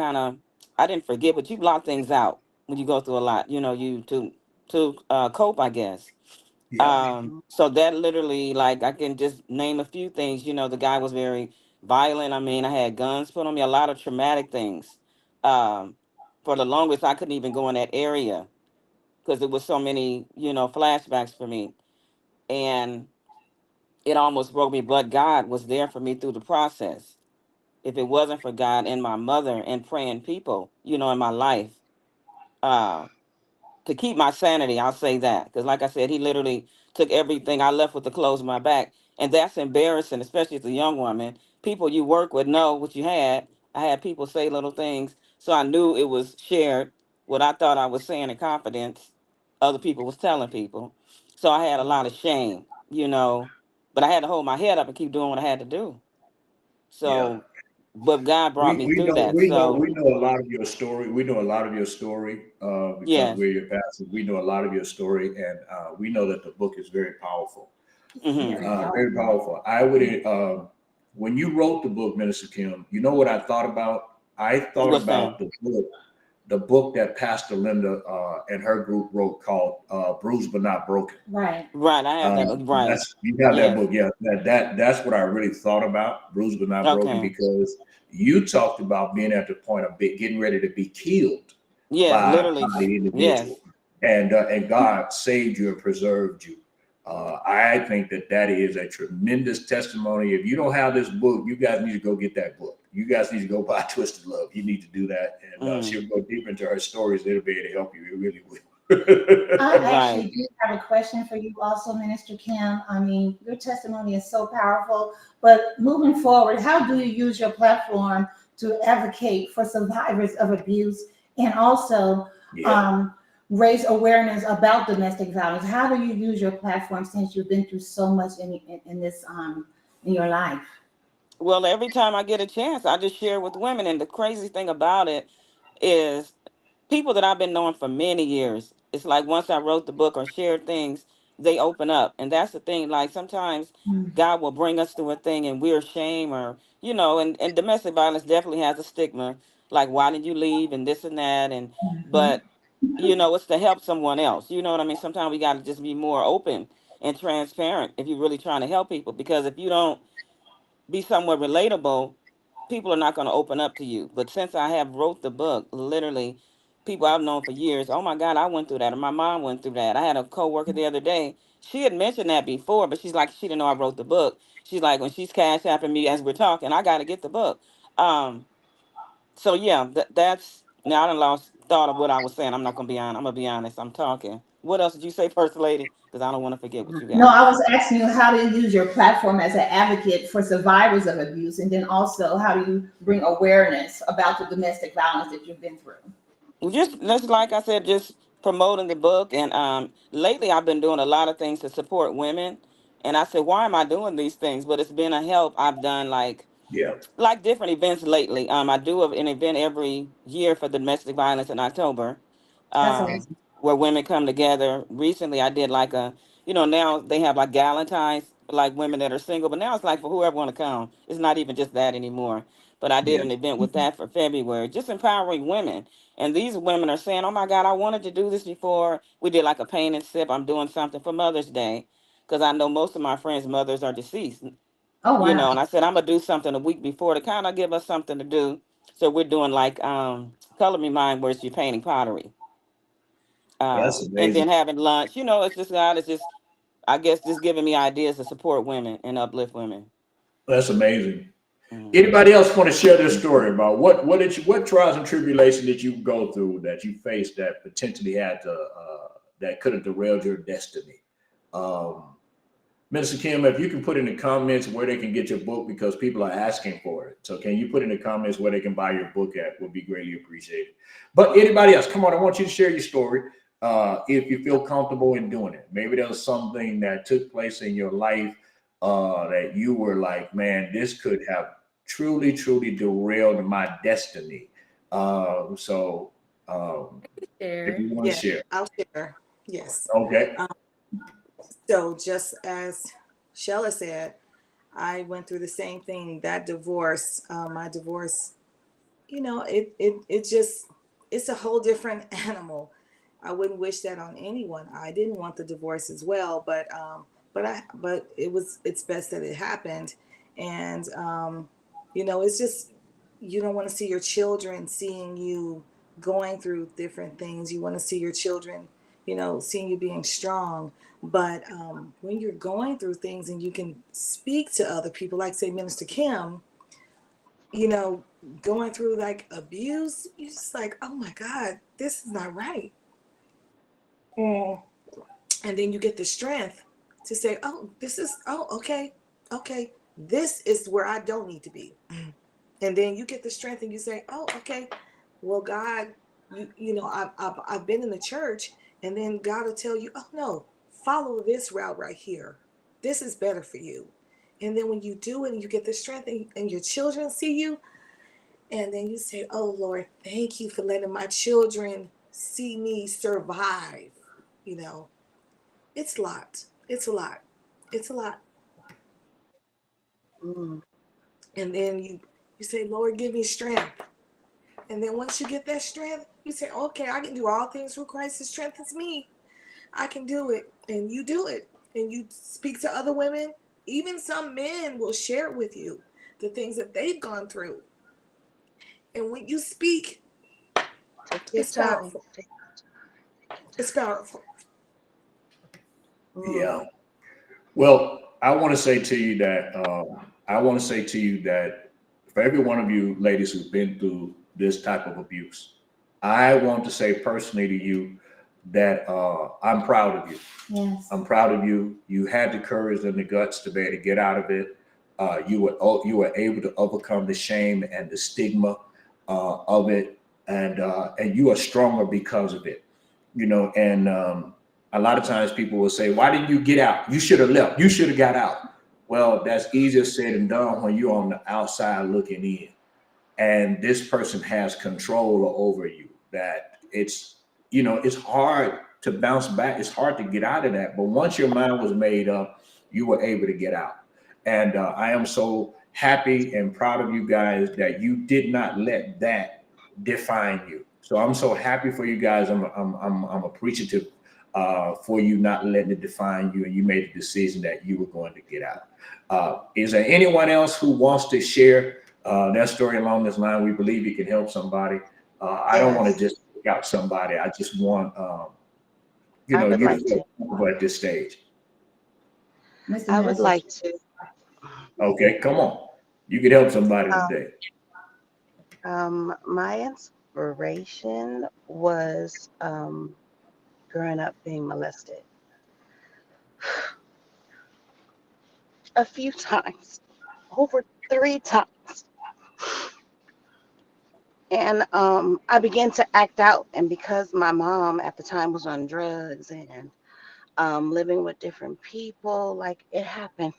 didn't forget, but you block things out when you go through a lot. You to cope, I guess. Yeah. So that literally, like, I can just name a few things. The guy was very violent. I mean, I had guns put on me, a lot of traumatic things. Um, for the longest, I couldn't even go in that area because there was so many, flashbacks for me. And it almost broke me, but God was there for me through the process. If it wasn't for God and my mother and praying people, in my life, uh, to keep my sanity, I'll say that. Because like I said, he literally took everything I left with the clothes on my back. And that's embarrassing, especially as a young woman. People you work with know what you had. I had people say little things. So I knew it was shared. What I thought I was saying in confidence, other people was telling people. So I had a lot of shame, but I had to hold my head up and keep doing what I had to do. Yeah. So, but God brought We, me we through know that. we know So, we know a lot of your story. We know a lot of your story because yes. we're your pastors. We know a lot of your story, and we know that the book is very powerful. Mm-hmm. Very powerful. Very powerful. I would when you wrote the book, Minister Kim. You know what I thought about? I thought What's that? about the book that Pastor Linda and her group wrote called "Bruised but Not Broken." Right. Right. I have that. Right. That's you have that Yes. book, yeah. That's what I really thought about, bruised but not broken, Okay. because you talked about being at the point of getting ready to be killed Yes, by literally. the Yes. individual, and God saved you and preserved you. I think that is a tremendous testimony. If you don't have this book, you guys need to go get that book. You guys need to go buy Twisted Love. You need to do that, and Mm, she'll go deeper into her stories. It'll be able to help you. It really will. I right. actually do have a question for you also, Minister Kim. I mean, your testimony is so powerful, but moving forward, how do you use your platform to advocate for survivors of abuse and also Yeah. um, raise awareness about domestic violence? How do you use your platform since you've been through so much in this in your life? Well, every time I get a chance, I just share with women. And the crazy thing about it is people that I've been knowing for many years. It's like once I wrote the book or shared things, they open up. And that's the thing. Like sometimes God will bring us through a thing and we're ashamed or, and domestic violence definitely has a stigma. Like, why did you leave and this and that? Mhm. But, it's to help someone else. You know what I mean? Sometimes we got to just be more open and transparent if you're really trying to help people. Because if you don't be somewhat relatable, people are not going to open up to you. But since I have wrote the book, literally, people I've known for years, oh my God, I went through that, and my mom went through that. I had a coworker the other day. She had mentioned that before, but she's like, she didn't know I wrote the book. She's like, when she's cash apping me as we're talking, I got to get the book. Um, so yeah, that's now I done lost thought of what I was saying. I'm not gonna be honest. I'm gonna be honest. I'm talking. What else did you say, First Lady? Because I don't want to forget what you No, got. I was asking you how do you use your platform as an advocate for survivors of abuse, and then also how do you bring awareness about the domestic violence that you've been through? Well, just like I said, just promoting the book, and lately I've been doing a lot of things to support women. And I said, why am I doing these things? But it's been a help. I've done Yeah. like different events lately. I do an event every year for domestic violence in October, That's um, amazing. where women come together. Recently, I did like now they have like Galentine's, like women that are single, but now it's like for whoever want to come. It's not even just that anymore. But I did Yeah. an event with that for February, just empowering women. And these women are saying, "Oh my God, I wanted to do this before." We did like a paint and sip. I'm doing something for Mother's Day because I know most of my friends' mothers are deceased, Oh wow. and I said I'm gonna do something a week before to kind of give us something to do. So we're doing like color me mine where you're painting pottery, That's and amazing. then having lunch. It's just God is just I guess just giving me ideas to support women and uplift women. That's amazing. Anybody else want to share their story about what trials and tribulation did you go through that you faced that potentially had to that could have derailed your destiny? Minister Kim, if you can put in the comments where they can get your book, because people are asking for it. So can you put in the comments where they can buy your book at? Would be greatly appreciated. But anybody else, come on, I want you to share your story if you feel comfortable in doing it. Maybe there was something that took place in your life that you were like, man, this could have truly derailed my destiny. If you want to Yeah, share. I'll share. Yes. Okay. So just as Shella said, I went through the same thing. That divorce, my divorce, it just, it's a whole different animal. I wouldn't wish that on anyone. I didn't want the divorce as well, but it's best that it happened. And it's just, you don't want to see your children seeing you going through different things. You want to see your children, seeing you being strong. But when you're going through things and you can speak to other people, like say Minister Kim, going through like abuse, you're just like, oh my God, this is not right. And then you get the strength to say, okay, this is where I don't need to be. And then you get the strength and you say, oh, okay, well, God, I've been in the church, and then God will tell you, oh no, follow this route right here. This is better for you. And then when you do it and you get the strength and your children see you, and then you say, oh Lord, thank you for letting my children see me survive. It's a lot. It's a lot. It's a lot. And then you say, Lord, give me strength. And then once you get that strength, you say, okay, I can do all things through Christ who strengthens me. I can do it. And you do it. And you speak to other women. Even some men will share with you the things that they've gone through. And when you speak, it's powerful. It's powerful. Yeah. Well, I want to say to you that for every one of you ladies who've been through this type of abuse, I want to say personally to you that I'm proud of you. Yes. I'm proud of you. You had the courage and the guts to be able to get out of it. You were able to overcome the shame and the stigma of it, and you are stronger because of it. And a lot of times people will say, why didn't you get out? You should have left. You should have got out. Well, that's easier said than done when you're on the outside looking in. And this person has control over you. That it's hard to bounce back. It's hard to get out of that. But once your mind was made up, you were able to get out. And I am so happy and proud of you guys that you did not let that define you. So I'm so happy for you guys. I'm appreciative for you not letting it define you, and you made the decision that you were going to get out. Is there anyone else who wants to share their story along this line? We believe it can help somebody. I don't want to just pick out somebody. I just want you to feel comfortable at this stage. I would like to. Okay, come on. You can help somebody today. My inspiration was growing up being molested a few times, over 3 times. And I began to act out. And because my mom at the time was on drugs and living with different people, like it happened.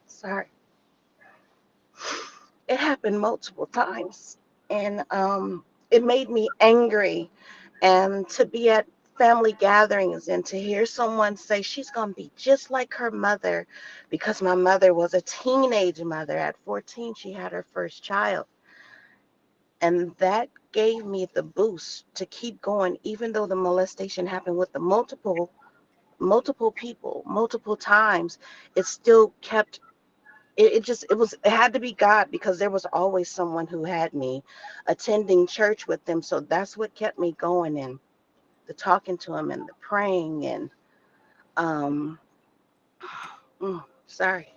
Sorry. It happened multiple times. And it made me angry. And to be at family gatherings and to hear someone say she's going to be just like her mother, because my mother was a teenage mother. At 14, she had her first child. And that gave me the boost to keep going, even though the molestation happened with the multiple people, multiple times. It still kept, it had to be God, because there was always someone who had me attending church with them. So that's what kept me going, and the talking to him and the praying and sorry.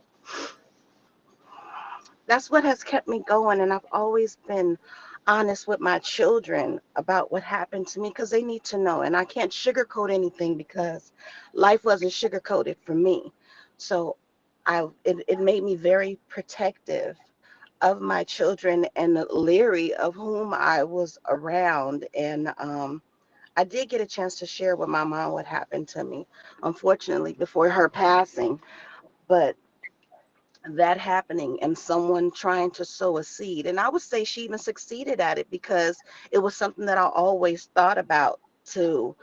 that's what has kept me going. And I've always been honest with my children about what happened to me because they need to know. And I can't sugarcoat anything because life wasn't sugarcoated for me. So it made me very protective of my children and leery of whom I was around. And I did get a chance to share with my mom what happened to me, unfortunately, before her passing. But that happening and someone trying to sow a seed. And I would say she even succeeded at it because it was something that I always thought about to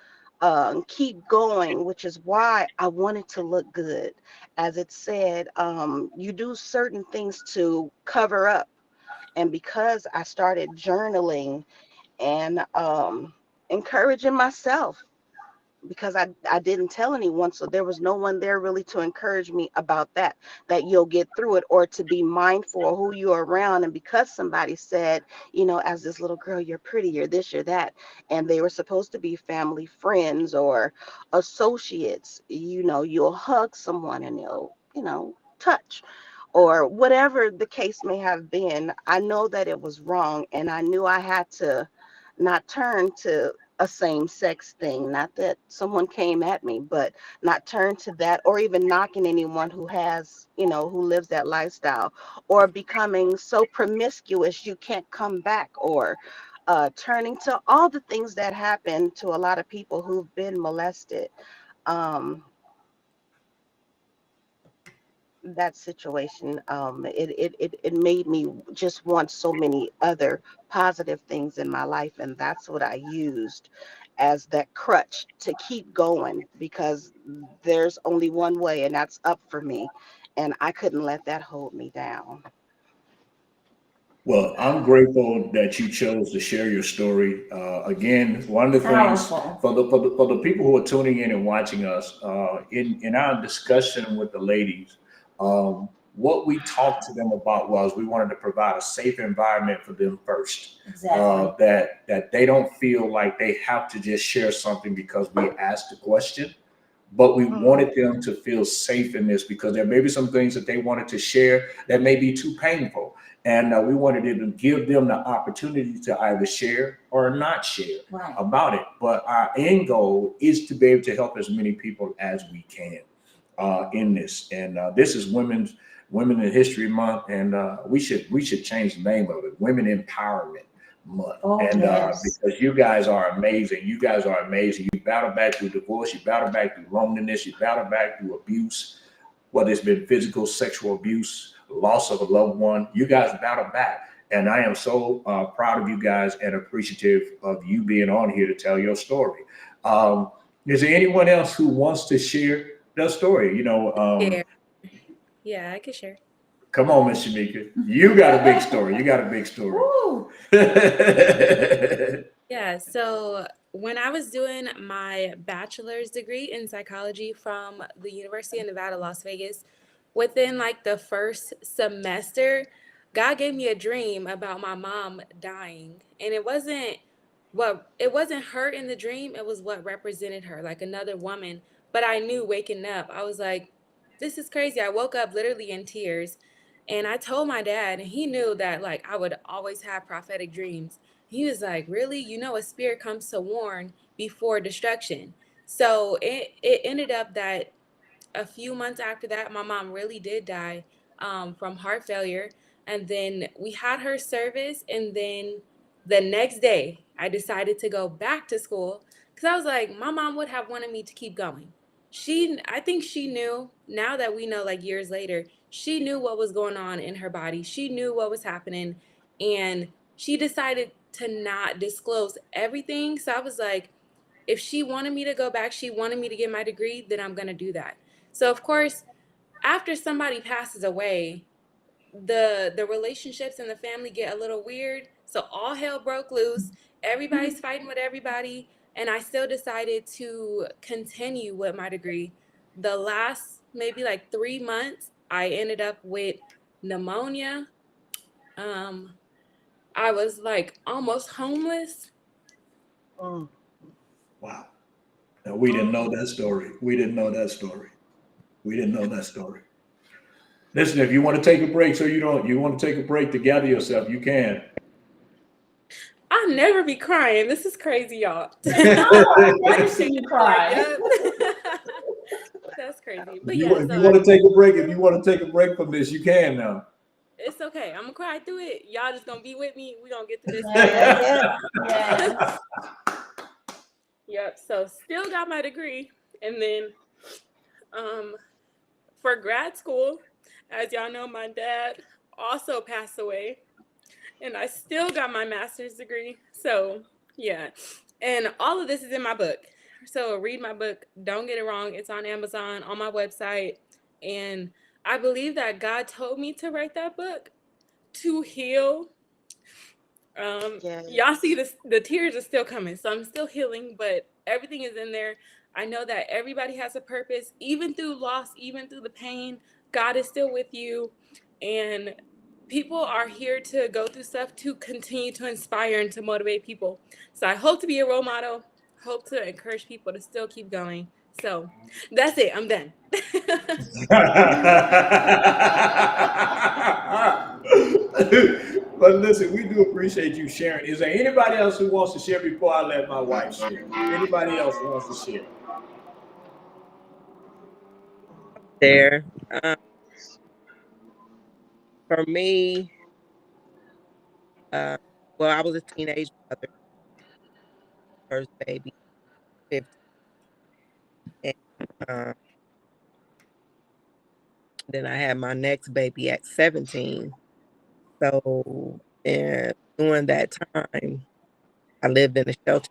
keep going, which is why I wanted to look good. As it said, you do certain things to cover up. And because I started journaling and encouraging myself, because I didn't tell anyone, so there was no one there really to encourage me about that you'll get through it, or to be mindful of who you're around. And because somebody said, as this little girl, you're pretty, you're this, you're that, and they were supposed to be family friends or associates, you'll hug someone and they'll, touch, or whatever the case may have been. I know that it was wrong, and I knew I had to not turn to a same sex thing. Not that someone came at me, but not turn to that, or even knocking anyone who has, who lives that lifestyle, or becoming so promiscuous you can't come back, or turning to all the things that happen to a lot of people who've been molested. Um, that situation, it made me just want so many other positive things in my life, and that's what I used as that crutch to keep going, because there's only one way, and that's up for me, and I couldn't let that hold me down. Well, I'm grateful that you chose to share your story. Again, one of the things Powerful. for the people who are tuning in and watching us, in our discussion with the ladies, what we talked to them about was we wanted to provide a safe environment for them first. Exactly. That they don't feel like they have to just share something because we asked the question, but we Mhm. wanted them to feel safe in this because there may be some things that they wanted to share that may be too painful. And we wanted to give them the opportunity to either share or not share Right. about it. But our end goal is to be able to help as many people as we can in this. And this is Women in History Month, and we should change the name of it, Women Empowerment Month. Oh, And yes. because you guys are amazing, you guys are amazing. You battle back through divorce, you battle back through loneliness, you battle back through abuse, whether it's been physical, sexual abuse, loss of a loved one. You guys battle back. And I am so proud of you guys and appreciative of you being on here to tell your story. Um, is there anyone else who wants to share their story? Yeah, yeah, I could share. Come on, Miss Shamika. You got a big story. You got a big story. Woo. Yeah, so when I was doing my bachelor's degree in psychology from the University of Nevada, Las Vegas, within like the first semester, God gave me a dream about my mom dying. And it wasn't her in the dream, it was what represented her, like another woman. But I knew waking up, I was like, this is crazy. I woke up literally in tears. And I told my dad, and he knew that like I would always have prophetic dreams. He was like, really? A spirit comes to warn before destruction. So it ended up that a few months after that, my mom really did die from heart failure. And then we had her service. And then the next day, I decided to go back to school because I was like, my mom would have wanted me to keep going. I think she knew, now that we know, like years later, she knew what was going on in her body. She knew what was happening. And she decided to not disclose everything. So I was like, if she wanted me to go back, she wanted me to get my degree, then I'm going to do that. So of course, after somebody passes away, the relationships in the family get a little weird. So all hell broke loose. Everybody's fighting with everybody, and I still decided to continue with my degree. The last maybe like 3 months, I ended up with pneumonia. Um I was like almost homeless. Mm. Wow. And we didn't know Mhm. that story. We didn't know that story. We didn't know that story. Listen, if you want to take a break, you want to take a break to gather yourself, you can. I'll never be crying. This is crazy, y'all. I've never seen you cry. Yep. That's crazy. But If you yeah, want to take a break, if you want to take a break from this, you can now. it's okay. I'm gonna cry through it. Y'all just gonna be with me. We gonna get through this. Yes. Yes. Yep. So still got my degree, and then for grad school, as y'all know, my dad also passed away, and I still got my master's degree. So yeah, and all of this is in my book. So read my book. Don't get it wrong. It's on Amazon, on my website, and I believe that God told me to write that book to heal. Yes. Y'all see this, the tears are still coming, so I'm still healing, but everything is in there. I know that everybody has a purpose, even through loss, even through the pain. God is still with you, and people are here to go through stuff to continue to inspire and to motivate people. So I hope to be a role model, hope to encourage people to still keep going. So that's it. I'm done. But listen, we do appreciate you sharing. Is there anybody else who wants to share before I let my wife share? Anybody else wants to share? There. For me, uh, well, I was a teenage mother, first baby, 15, and then I had my next baby at 17. So, and during that time, I lived in a shelter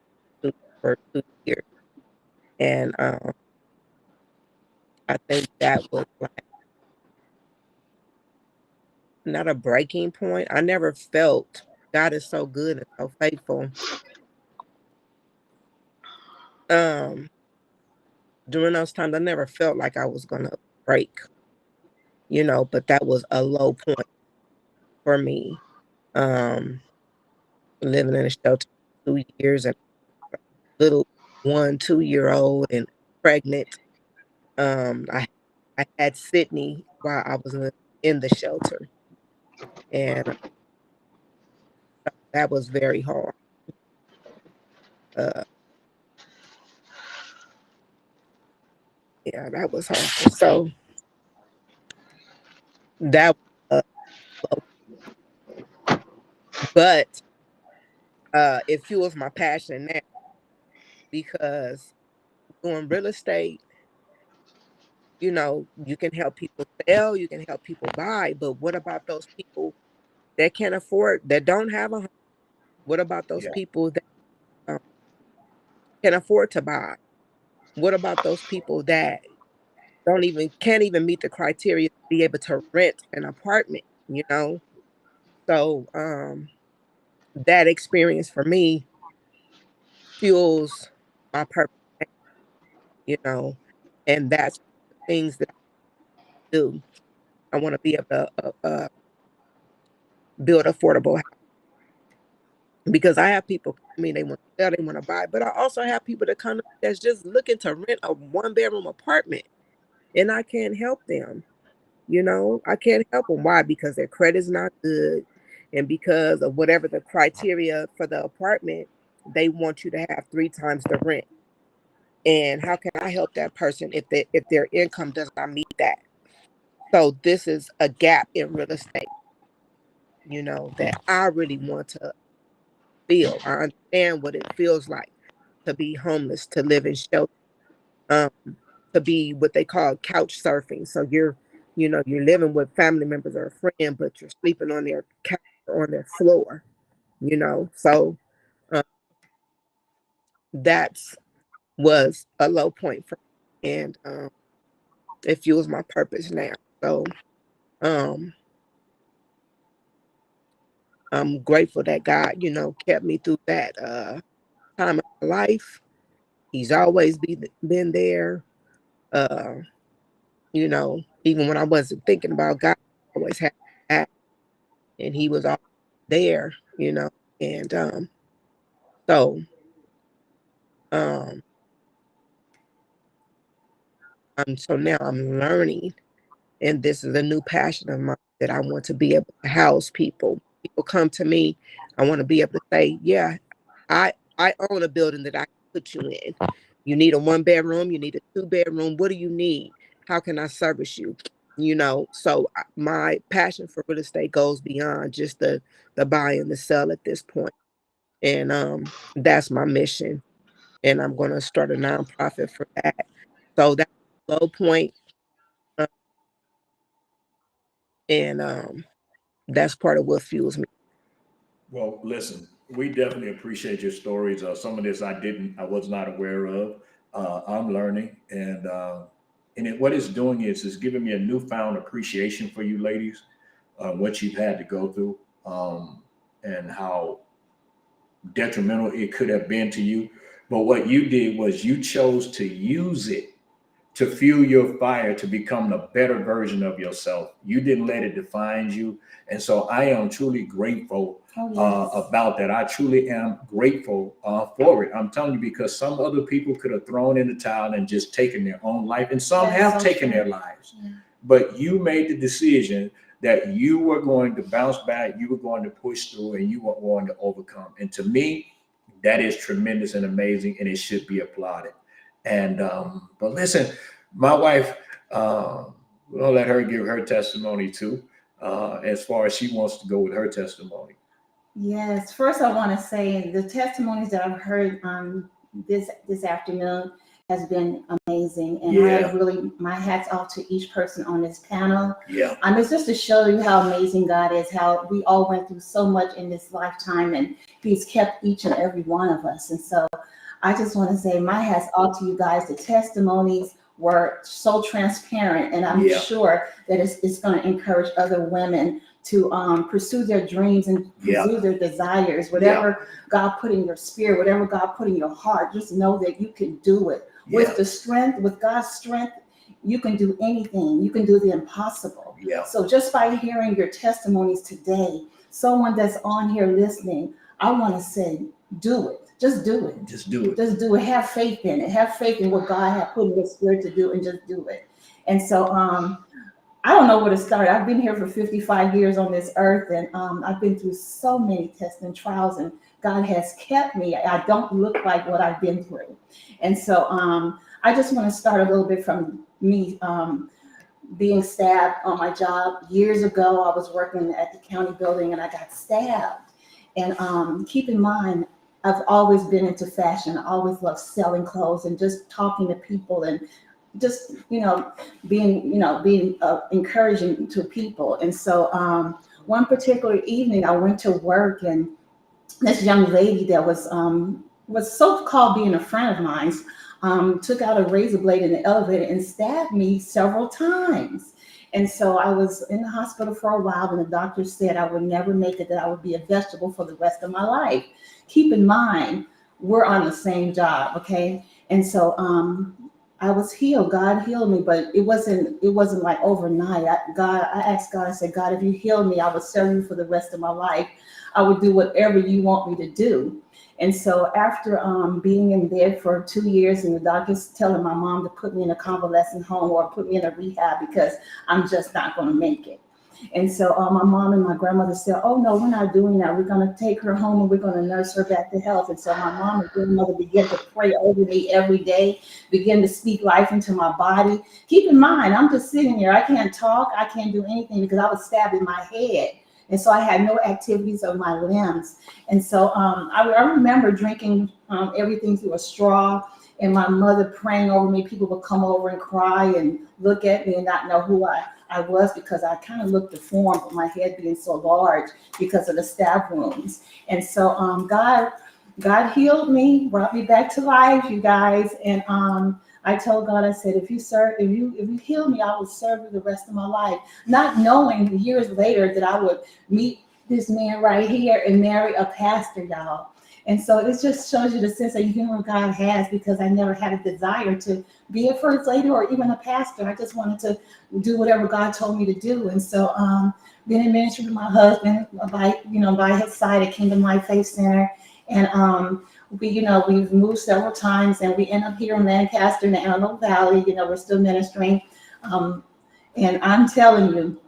for 2 years, and I think that was like not a breaking point. I never felt God is so good and so faithful. Um, During those times, I never felt like I was gonna break, but that was a low point for me. Um, Living in a shelter for 2 years and a little 1, 2 year old and pregnant. I had Sydney while I was in the shelter, and that was very hard. Uh, yeah, that was hard. So that, but it fuels my passion now because doing real estate, you can help people sell, you can help people buy, but what about those people that can't afford, that don't have a home? What about those Yeah. people that um, can afford to buy? What about those people that can't even meet the criteria to be able to rent an apartment, So that experience for me fuels my purpose, you know, and that's the things that I do. I want to be able to build affordable housing because I have people come to me, they want to sell, they want to buy, but I also have people that come to me that's just looking to rent a 1 bedroom apartment, and I can't help them. I can't help them. Why? Because their credit's not good, and because of whatever the criteria for the apartment, they want you to have 3 times the rent. And how can I help that person if their income does not meet that? So this is a gap in real estate, that I really want to fill. I understand what it feels like to be homeless, to live in shelter, um, to be what they call couch surfing. So you're living with family members or a friend, but you're sleeping on their couch or on their floor. So uh, that's was a low point for me, and it fuels my purpose now. So um, I'm grateful that God, kept me through that time of my life. He's always been there. Uh, even when I wasn't thinking about God, I always had that, and He was all there. And so um, so now I'm learning And this is a new passion of mine, that I want to be able to house people. People come to me, I want to be able to say, yeah, I own a building that I can put you in. You need a 1-bedroom, you need a 2-bedroom. What do you need? How can I service you? So my passion for real estate goes beyond just the buy and the sell at this point. And that's my mission. And I'm going to start a nonprofit for that. So that's a low point. uh, And that's part of what fuels me. Well, listen, we definitely appreciate your stories. Some of this I was not aware of. I'm learning, and what it's doing is giving me a newfound appreciation for you ladies, what you've had to go through, and how detrimental it could have been to you. But what you did was you chose to use it to fuel your fire to become the better version of yourself. You didn't let it define you. And so I am truly grateful about that. I truly am grateful for it. I'm telling you, because some other people could have thrown in the towel and just taken their own life, and some have taken their lives. Yeah. But you made the decision that you were going to bounce back, you were going to push through, and you were going to overcome. And to me, that is tremendous and amazing, and it should be applauded. And but listen, my wife, we'll let her give her testimony too, as far as she wants to go with her testimony. Yes, first I want to say the testimonies that I've heard this afternoon has been amazing, and I really, my hat's off to each person on this panel. Yeah, it's just to show you how amazing God is, how we all went through so much in this lifetime, and He's kept each and every one of us. And so I just want to say my hat's off to you guys. The testimonies were so transparent, and I'm sure that it's going to encourage other women to pursue their dreams and pursue their desires. Whatever God put in your spirit, whatever God put in your heart, just know that you can do it. With the strength, with God's strength, you can do anything. You can do the impossible. Yeah. So just by hearing your testimonies today, someone that's on here listening, I want to say, do it. Just do it. Just do it. Just do it. Have faith in it. Have faith in what God has put in your spirit to do, and just do it. And so I don't know where to start. I've been here for 55 years on this earth, and I've been through so many tests and trials, and God has kept me. I don't look like what I've been through. And so I just want to start a little bit from me being stabbed on my job. Years ago, I was working at the county building, and I got stabbed. And keep in mind, I've always been into fashion. I always loved selling clothes and just talking to people, and just, being encouraging to people. And so one particular evening I went to work, and this young lady that was so-called being a friend of mine took out a razor blade in the elevator and stabbed me several times. And so I was in the hospital for a while, and the doctor said I would never make it, that I would be a vegetable for the rest of my life. Keep in mind, we're on the same job, okay? And so I was healed. God healed me, but it wasn't like overnight. I asked God, I said, God, if you heal me, I would serve you for the rest of my life. I would do whatever you want me to do. And so after being in bed for 2 years, and the doctor's telling my mom to put me in a convalescent home or put me in a rehab because I'm just not going to make it. And so my mom and my grandmother said, oh, no, we're not doing that. We're going to take her home, and we're going to nurse her back to health. And so my mom and grandmother began to pray over me every day, begin to speak life into my body. Keep in mind, I'm just sitting here. I can't talk. I can't do anything because I was stabbed in my head. And so I had no activities of my limbs. And so I remember drinking everything through a straw, and my mother praying over me. People would come over and cry and look at me and not know who I was, because I kind of looked deformed with my head being so large because of the stab wounds. And so God healed me, brought me back to life, you guys. And I told God, I said, if you heal me, I will serve you the rest of my life. Not knowing years later that I would meet this man right here and marry a pastor, y'all. And so it just shows you the sense of humor God has, because I never had a desire to be a first lady or even a pastor. I just wanted to do whatever God told me to do. And so been in ministry with my husband by his side at Kingdom Life Faith Center. And we've moved several times, and we end up here in Lancaster in the Antelope Valley. We're still ministering. And I'm telling you,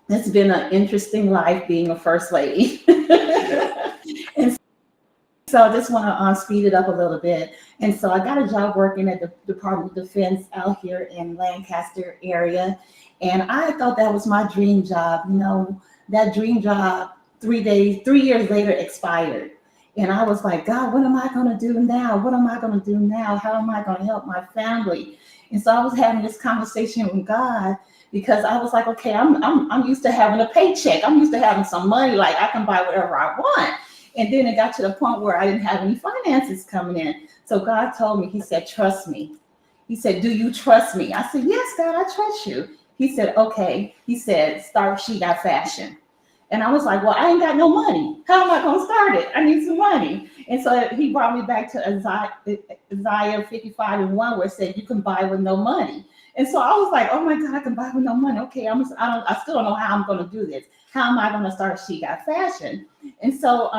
it's been an interesting life being a first lady. And so I just want to speed it up a little bit. And so I got a job working at the Department of Defense out here in Lancaster area. And I thought that was my dream job. You know, that dream job 3 years later expired. And I was like, God, what am I going to do now? What am I going to do now? How am I going to help my family? And so I was having this conversation with God, because I was like, okay, I'm used to having a paycheck. I'm used to having some money, like I can buy whatever I want. And then it got to the point where I didn't have any finances coming in. So God told me, he said, trust me. He said, do you trust me? I said, yes, God, I trust you. He said, okay. He said, start She Got Fashion. And I was like, well, I ain't got no money. How am I going to start it? I need some money. And so he brought me back to Isaiah 55:1, where it said, you can buy with no money. And so I was like, oh my God, I can buy with no money. Okay, I still don't know how I'm going to do this. How am I going to start She Got Fashion? And so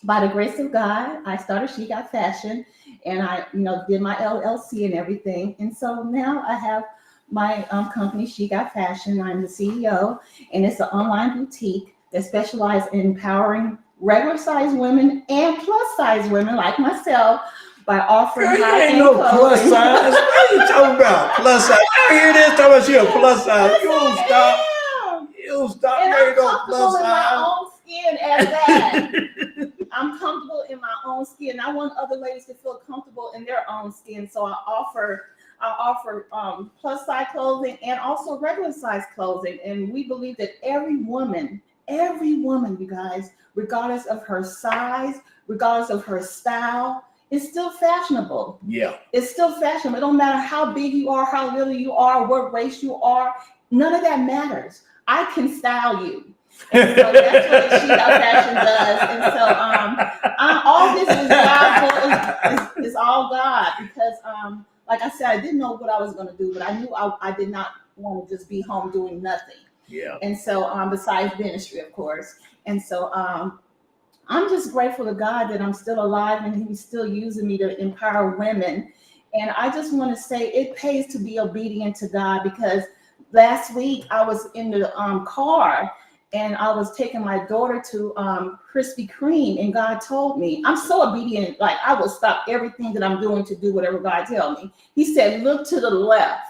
by the grace of God, I started She Got Fashion, and I, did my LLC and everything. And so now I have my company, She Got Fashion. I'm the CEO, and it's an online boutique that specializes in empowering regular size women and plus size women like myself by offering high-end no clothing. plus size. What are you talking about? Plus size. I hear this talking about she a plus size. You don't stop. You don't stop. And There I'm you go. comfortable Plus in my size. own skin as that. I'm comfortable in my own skin. I want other ladies to feel comfortable in their own skin. So I offer plus size clothing and also regular size clothing. And we believe that every woman, you guys, regardless of her size, regardless of her style, is still fashionable. Yeah. It's still fashionable. It don't matter how big you are, how little you are, what race you are. None of that matters. I can style you. And so that's what She Got Fashion does. And so all this is God, is all God, because like I said, I didn't know what I was going to do, but I knew I did not want to just be home doing nothing. Yeah. And so besides ministry, of course. And so I'm just grateful to God that I'm still alive and he's still using me to empower women. And I just want to say it pays to be obedient to God, because last week I was in the car and I was taking my daughter to Krispy Kreme, and God told me, I'm so obedient, like I will stop everything that I'm doing to do whatever God tells me. He said, look to the left.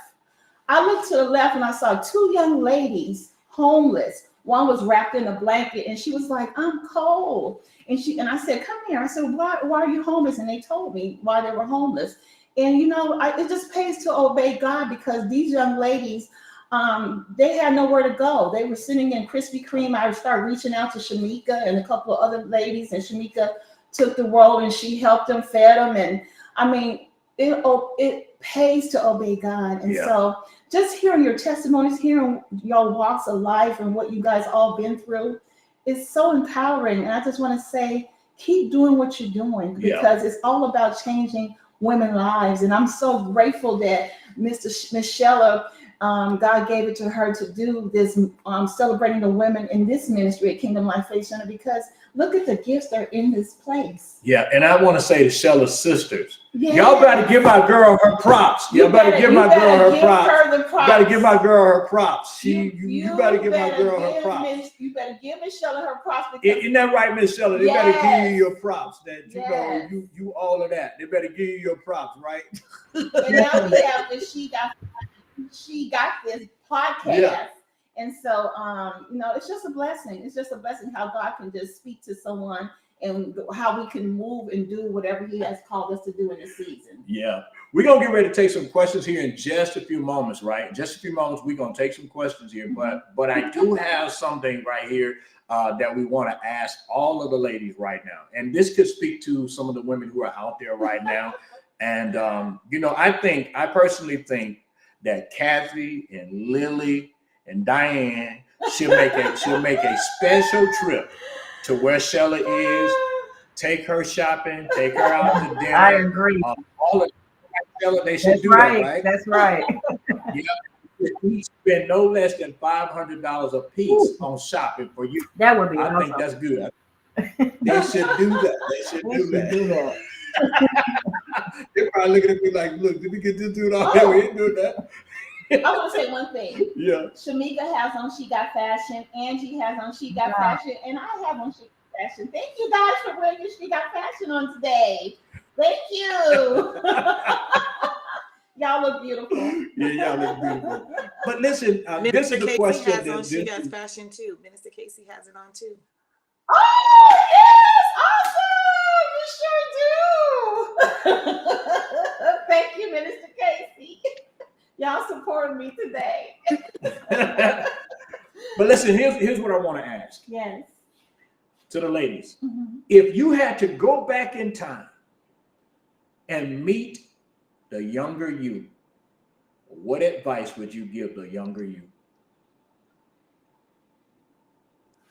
I looked to the left and I saw two young ladies, homeless. One was wrapped in a blanket and she was like, I'm cold. And I said, come here. I said, why are you homeless? And they told me why they were homeless. And it just pays to obey God, because these young ladies, they had nowhere to go. They were sitting in Krispy Kreme. I started reaching out to Shamika and a couple of other ladies, and Shamika took the role and she helped them, fed them. And I mean, it pays to obey God. And so just hearing your testimonies, hearing your walks of life and what you guys all been through is so empowering. And I just want to say, keep doing what you're doing, because it's all about changing women's lives. And I'm so grateful that Miss Shella, God gave it to her to do this, celebrating the women in this ministry at Kingdom Life Faith Center, because look at the gifts that are in this place. Yeah, and I want to say to Shella's sisters, y'all better give my girl her props. Y'all better give my girl her props. You better give my girl her props. You better give my girl her props. You better give Miss Shella her props. Isn't that right, Miss Shella? They better give you your props. That you all of that. They better give you your props, right? And now we have the She Got This podcast. Yeah. And so, it's just a blessing. It's just a blessing how God can just speak to someone and how we can move and do whatever he has called us to do in this season. Yeah. We're going to get ready to take some questions here in just a few moments, right? In just a few moments, we're going to take some questions here. But I do have something right here that we want to ask all of the ladies right now. And this could speak to some of the women who are out there right now. And, I personally think that Kathy and Lily and Diane should make a special trip to where Shella is. Take her shopping, take her out to dinner. I agree. All of Shella, they should do right. that, right? That's right. We spend no less than $500 a piece on shopping for you. That would be I think that's good. They should do that. They should do that. They're probably looking at me like, look, did we get this dude out here? We ain't doing that. I want to say one thing. Yeah. Shamika has on She Got Fashion. Angie has on She Got Fashion. And I have on She Got Fashion. Thank you guys for wearing your She Got Fashion on today. Thank you. Y'all look beautiful. Yeah, y'all look beautiful. But listen, this is the Casey question has on that She Got Fashion too. Minister Casey has it on too. Oh, yes. Awesome. You sure do. Thank you, Minister Casey. Y'all supporting me today. But listen, here's what I want to ask. Yes. To the ladies. Mm-hmm. If you had to go back in time and meet the younger you, what advice would you give the younger you?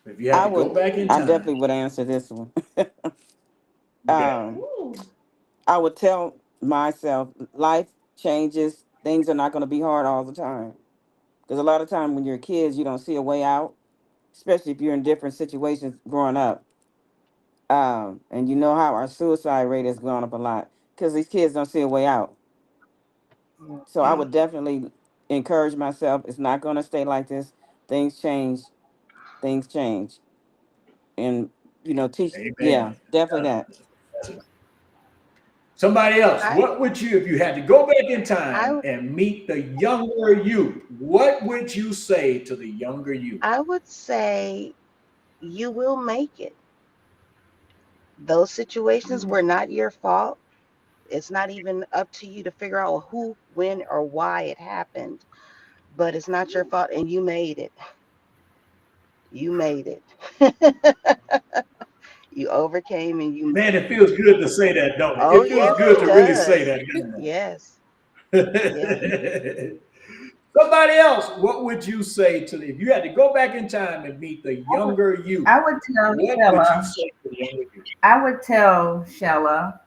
If you had to go back in time. I definitely would answer this one. Okay. I would tell myself life changes. Things are not going to be hard all the time. Because a lot of time when you're kids, you don't see a way out, especially if you're in different situations growing up. And you know how our suicide rate has gone up a lot because these kids don't see a way out. So I would definitely encourage myself. It's not going to stay like this. Things change. Things change. And, teach. Amen. Yeah, definitely that. Somebody else, what would you, if you had to go back in time and meet the younger you, what would you say to the younger you? I would say you will make it. Those situations were not your fault. It's not even up to you to figure out who, when, or why it happened. But it's not your fault, and you made it. You made it. You overcame, and you. Man, it feels good to say that, don't it? Oh, It feels yes, good it to really say does. that, doesn't Yes. it? Somebody else, what would you say to if you had to go back in time and meet the younger you? I would tell Shella. I would tell Shella,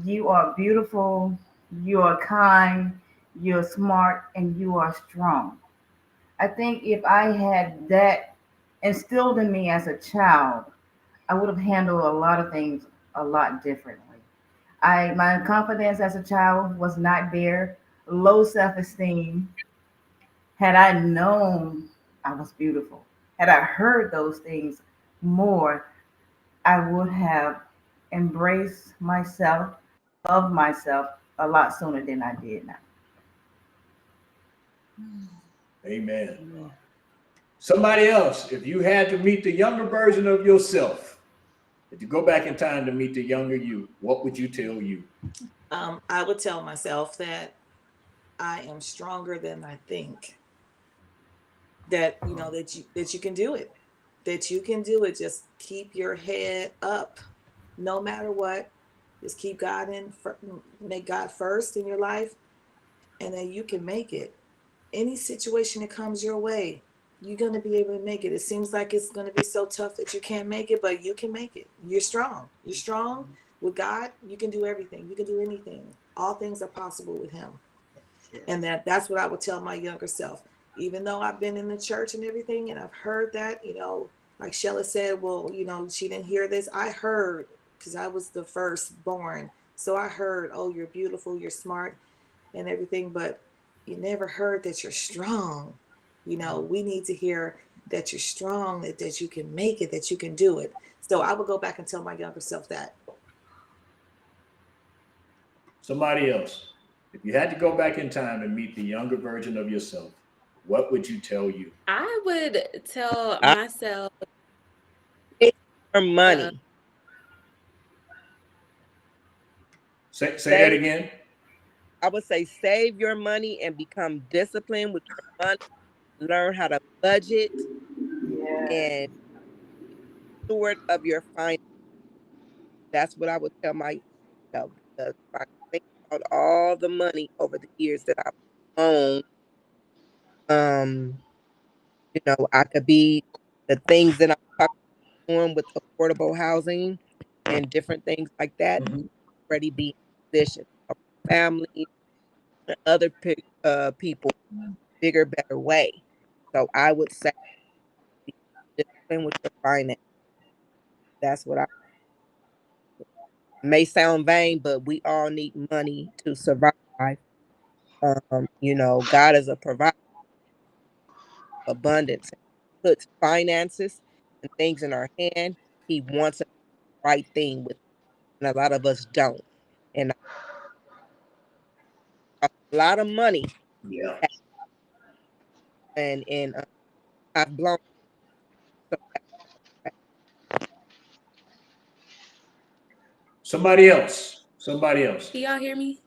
you are beautiful, you are kind, you're smart, and you are strong. I think if I had that instilled in me as a child, I would have handled a lot of things a lot differently. My confidence as a child was not there, low self-esteem. Had I known I was beautiful, had I heard those things more, I would have embraced myself, loved myself a lot sooner than I did now. Amen. Somebody else, if you had to meet the younger version of yourself, if you go back in time to meet the younger you, what would you tell you? I would tell myself that I am stronger than I think. That that you can do it. That you can do it. Just keep your head up, no matter what. Just keep God make God first in your life, and then you can make it. Any situation that comes your way, you're gonna be able to make it. It seems like it's gonna be so tough that you can't make it, but you can make it. You're strong. You're strong with God. You can do everything. You can do anything. All things are possible with Him. And that's what I would tell my younger self. Even though I've been in the church and everything, and I've heard that, like Shella said, well, she didn't hear this. I heard, because I was the firstborn. So I heard, oh, you're beautiful, you're smart and everything, but you never heard that you're strong. We need to hear that you're strong, that you can make it, that you can do it. So I would go back and tell my younger self that. Somebody else, if you had to go back in time and meet the younger version of yourself, what would you tell you? I would tell myself for money. Say that again. I would say save your money and become disciplined with your money. Learn how to budget and steward of your finances. That's what I would tell myself. Because I think about all the money over the years that I've owned. I could be the things that I'm talking with affordable housing and different things like that. Already be in position of family and other people, bigger, better way. So I would say be disciplined with your finance. That's what I may sound vain, but we all need money to survive. You know, God is a provider of abundance. He puts finances and things in our hand. He wants the right thing with, and a lot of us don't. And a lot of money, Yeah. and I've blown. Somebody else. Somebody else. Can y'all hear me?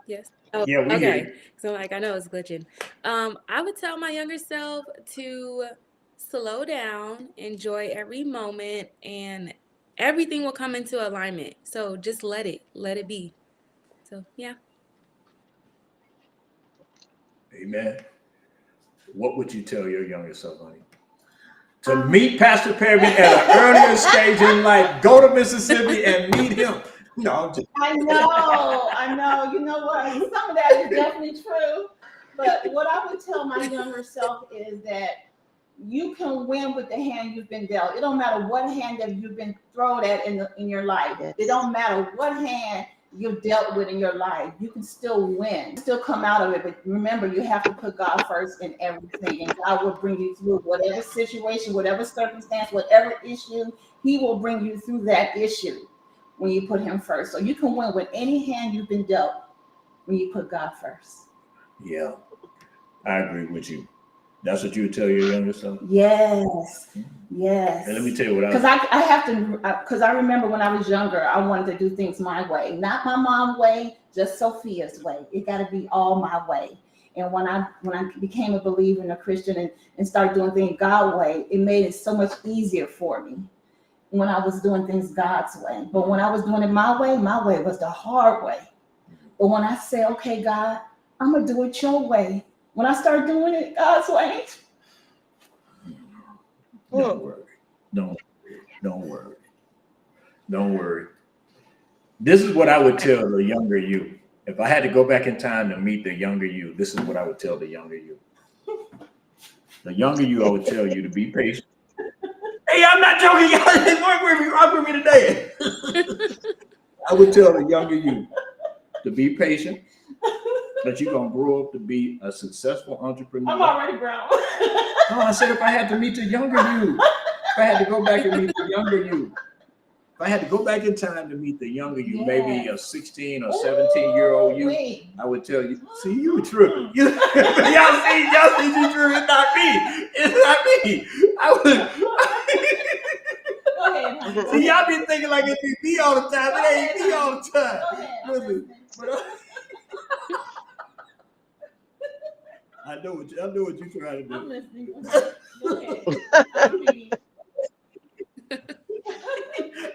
Yes. Oh, Yeah, we hear okay. you. So like I know it's glitching. I would tell my younger self to slow down, enjoy every moment, and everything will come into alignment. So just let it be. So yeah. Amen. What would you tell your younger self, honey? To meet Pastor Perryman at an earlier stage in life, go to Mississippi and meet him. No, I'm just I know. You know what? Some of that is definitely true. But what I would tell my younger self is that you can win with the hand you've been dealt. It don't matter what hand that you've been thrown at in your life. Yes. It don't matter what hand you've dealt with in your life. You can still win, still come out of it. But remember, you have to put God first in everything, and God will bring you through whatever situation, whatever circumstance, whatever issue. He will bring you through that issue when you put Him first. So you can win with any hand you've been dealt when you put God first. yeah, I agree with you. That's what you would tell your younger self? Yes. And let me tell you what Because I have to, because I remember when I was younger, I wanted to do things my way, not my mom's way, just Sophia's way. It got to be all my way. And when I became a believer and a Christian and started doing things God's way, it made it so much easier for me when I was doing things God's way. But when I was doing it my way was the hard way. But when I say, okay, God, I'm going to do it your way, when I start doing it God's way, don't worry. Don't worry. This is what I would tell the younger you. If I had to go back in time to meet the younger you, this is what I would tell the younger you. The younger you, I would tell you to be patient. Hey, I'm not joking, y'all. Work with me today. I would tell the younger you to be patient, that you're going to grow up to be a successful entrepreneur. I'm already grown. No, I said if I had to meet the younger you, if I had to go back and meet the younger you, if I had to go back in time to meet the younger you, Yes. maybe a 16 or 17-year-old you, Wait. I would tell you, see, you tripping. y'all see you tripping. It's not me. It's not me. Go ahead, honey. See, y'all be thinking like it be me all the time. It ain't me all the time. Go ahead. Listen, but I know what you're trying to do. I'm listening. Go ahead.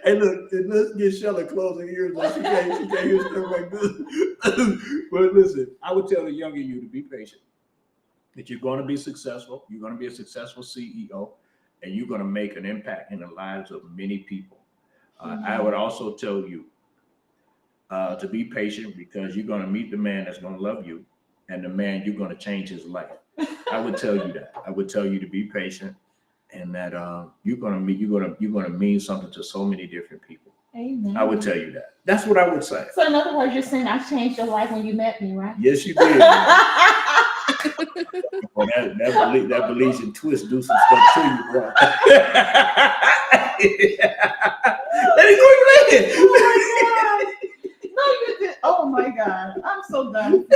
Hey, look, let's get Shelly closing ears. Like she can't hear stuff like this. But listen, I would tell the younger you to be patient. That you're going to be successful. You're going to be a successful CEO, and you're going to make an impact in the lives of many people. I would also tell you to be patient because you're going to meet the man that's going to love you, and the man you're going to change his life. I would tell you that. I would tell you to be patient, and that you're going to mean something to so many different people. Amen. I would tell you that. That's what I would say. So in other words, you're saying I changed your life when you met me, right? Yes, you did. Well, that Belizean twist do some stuff to you, bro. Let it go, No, you did. Oh my God, I'm so done.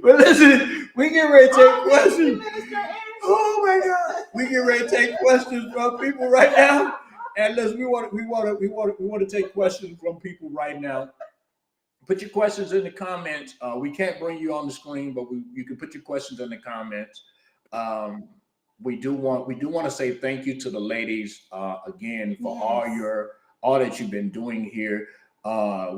But listen, we get ready to take questions. Minister Andrew. Oh my God, we get ready to take questions from people right now. And listen, we want to take questions from people right now. Put your questions in the comments. We can't bring you on the screen, but you can put your questions in the comments. We do want to say thank you to the ladies again for all that you've been doing here.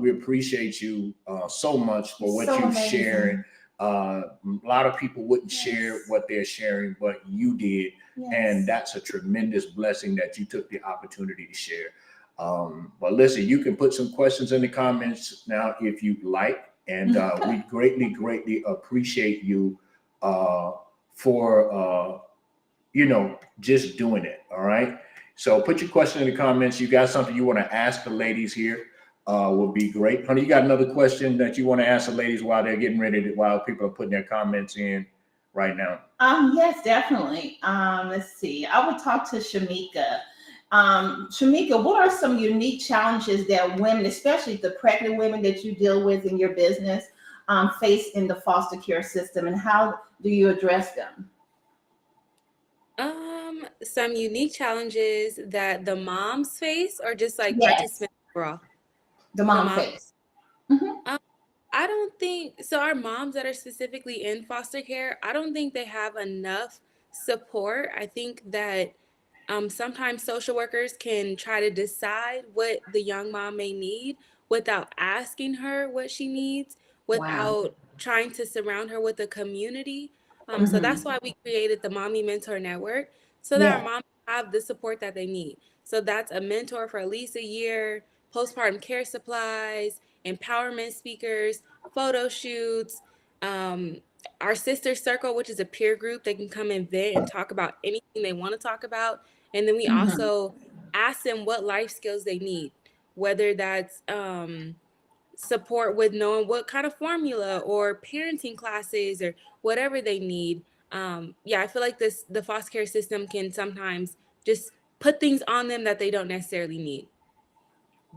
We appreciate you so much for what you've shared. A lot of people wouldn't share what they're sharing, but you did. Yes. And that's a tremendous blessing that you took the opportunity to share. But listen, you can put some questions in the comments now if you'd like. And we greatly appreciate you for, just doing it. All right. So put your question in the comments. You got something you want to ask the ladies here. would be great. Honey, you got another question that you want to ask the ladies while they're getting ready to, while people are putting their comments in right now? Yes, definitely. Let's see. I would talk to Shamika. Shamika, what are some unique challenges that women, especially the pregnant women that you deal with in your business, face in the foster care system, and how do you address them? Some unique challenges that the moms face, or just like Yes, participants overall? the The mom mom. face. Mhm. I don't think so. Our moms that are specifically in foster care, I don't think they have enough support. I think that sometimes social workers can try to decide what the young mom may need without asking her what she needs, Wow. without trying to surround her with a community. So Hmm. that's why we created the Mommy Mentor Network, so that our Yeah. moms have the support that they need. So that's a mentor for at least a year, postpartum care supplies, empowerment speakers, photo shoots, um, our sister circle, which is a peer group. They can come and vent and talk about anything they want to talk about. And then we Hmm. also ask them what life skills they need, whether that's support with knowing what kind of formula or parenting classes or whatever they need. Yeah, I feel like the foster care system can sometimes just put things on them that they don't necessarily need.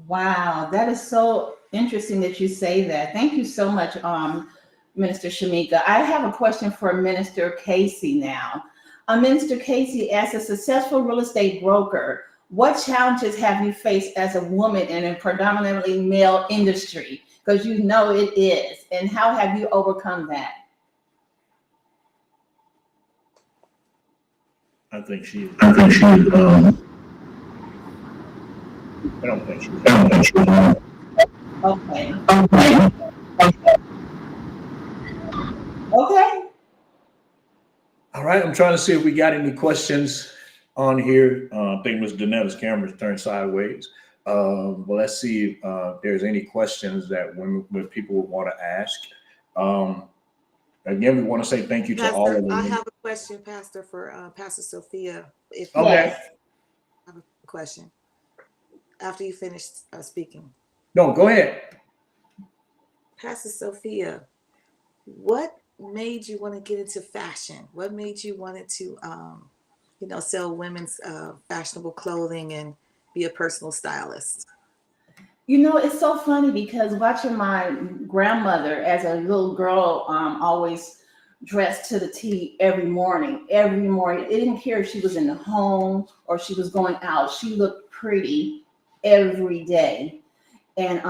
Wow, that is so interesting that you say that. Thank you so much, Minister Shamika. I have a question for Minister Casey now. Minister Casey, as a successful real estate broker, what challenges have you faced as a woman in a predominantly male industry? Because you know it is. And how have you overcome that? I think she is. I think she, I don't think she is. I don't think she, Okay. okay. Okay. All right, I'm trying to see if we got any questions on here. I think Ms. Danetta's camera's turned sideways. But let's see if there's any questions that when people would want to ask. Again, we want to say thank you to all of Pastor, the I women. have a question, Pastor, for Pastor Sophia. If you Okay. Yes. have a question after you finish speaking. No, go ahead. Pastor Sophia, what made you want to get into fashion? What made you want to, sell women's fashionable clothing and be a personal stylist? You know, it's so funny because watching my grandmother as a little girl always dressed to the T every morning, every morning. It didn't care if she was in the home or she was going out. She looked pretty every day. And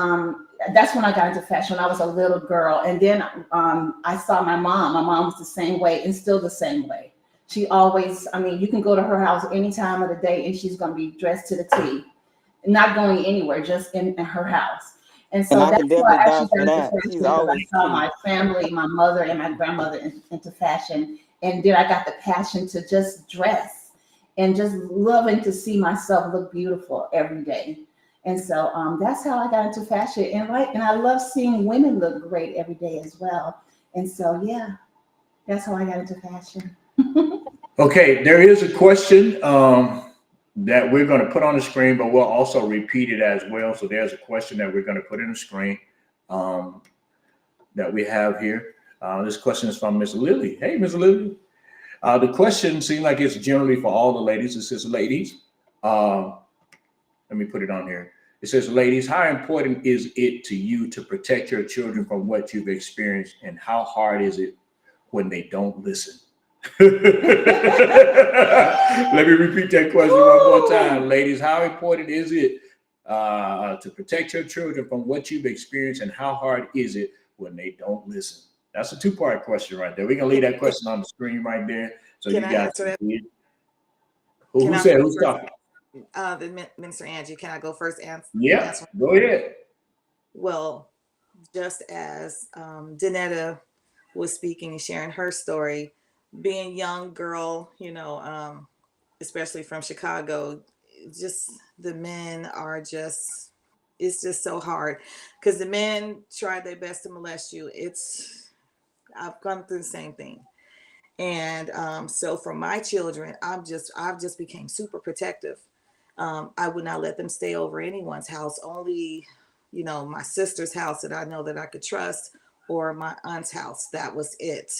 that's when I got into fashion when I was a little girl. And then I saw my mom. My mom was the same way and still the same way. She always, I mean, you can go to her house any time of the day and she's going to be dressed to the T, not going anywhere, just in her house. And And so I that's can why definitely I actually vouch for got into that. fashion She's because I always saw cute. my family, my mother and my grandmother into fashion. And then I got the passion to just dress and just loving to see myself look beautiful every day. And so that's how I got into fashion. And I love seeing women look great every day as well. And so yeah, that's how I got into fashion. Okay, there is a question that we're going to put on the screen, but we'll also repeat it as well. So there's a question that we're going to put in the screen that we have here. This question is from Miss Lily. Hey, Miss Lily. The question seems like it's generally for all the ladies. It says, ladies, let me put it on here. It says, ladies, how important is it to you to protect your children from what you've experienced, and how hard is it when they don't listen? Let me repeat that question one more time. Ladies, how important is it to protect your children from what you've experienced, and how hard is it when they don't listen? That's a two-part question right there. We're going to leave that question on the screen right there. So Can you I guys answer can that? see it. Can Who I said? go Who's first? talking? Minister Angie, can I go first? Yeah, Answer? go ahead. Well, just as Danetta was speaking and sharing her story, being a young girl, especially from Chicago, just the men are just, it's just so hard because the men try their best to molest you. I've gone through the same thing. And so for my children, I've just became super protective. I would not let them stay over anyone's house. Only my sister's house that I know that I could trust, or my aunt's house. That was it.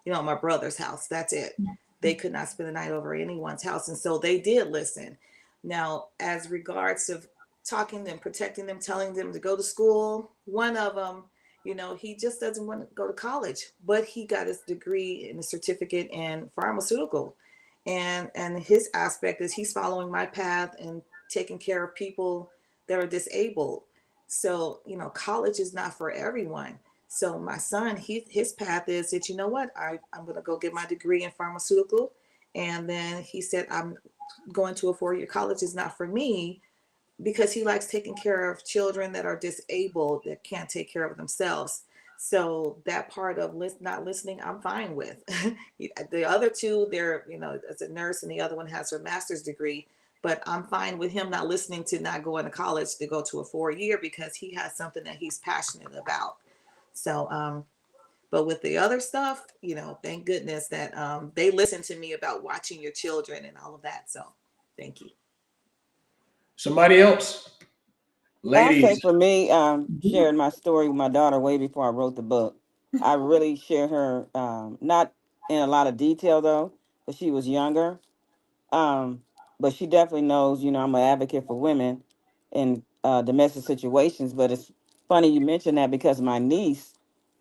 My brother's house. That's it. They could not spend the night over anyone's house. And so they did listen. Now, as regards of talking them, protecting them, telling them to go to school, one of them, he just doesn't want to go to college, but he got his degree and a certificate in pharmaceutical. And his aspect is he's following my path and taking care of people that are disabled. So, college is not for everyone. So my son, his path is that, you know what, I'm going to go get my degree in pharmaceutical. And then he said, I'm going to a 4-year college is not for me, because he likes taking care of children that are disabled, that can't take care of themselves. So that part of not listening, I'm fine with. The other two, they're, as a nurse, and the other one has her master's degree. But I'm fine with him not listening to not going to college to go to a 4-year, because he has something that he's passionate about. So, but with the other stuff, thank goodness that they listen to me about watching your children and all of that. So thank you. Somebody else? I'll say Ladies. for me, sharing my story with my daughter way before I wrote the book. I really shared her, not in a lot of detail though, because she was younger. But she definitely knows, I'm an advocate for women in domestic situations. But it's funny you mentioned that, because my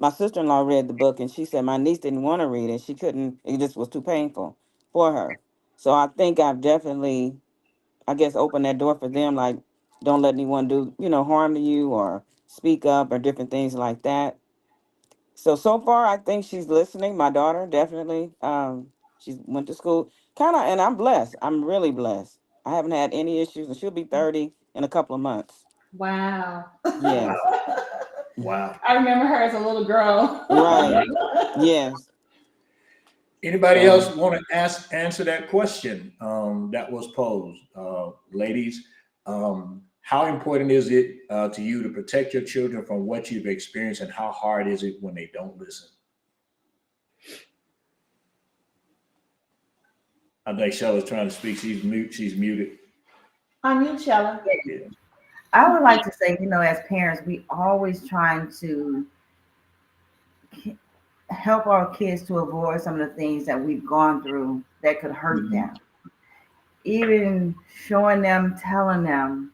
sister-in-law read the book, and she said my niece didn't want to read it. She couldn't, it just was too painful for her. So I think I've definitely, I guess, opened that door for them, like, don't let anyone do, harm to you or speak up or different things like that. So far, I think she's listening. My daughter, definitely. She went to school, kind of, and I'm blessed. I'm really blessed. I haven't had any issues, and she'll be 30 in a couple of months. Wow. Yes. Wow. I remember her as a little girl. Right. Yes. Anybody else want to answer that question that was posed? Ladies, how important is it to you to protect your children from what you've experienced, and how hard is it when they don't listen? I think Sheila's trying to speak. She's muted. Unmute, Sheila. Yeah. I would like to say, as parents, we always trying to help our kids to avoid some of the things that we've gone through that could hurt them. Even showing them, telling them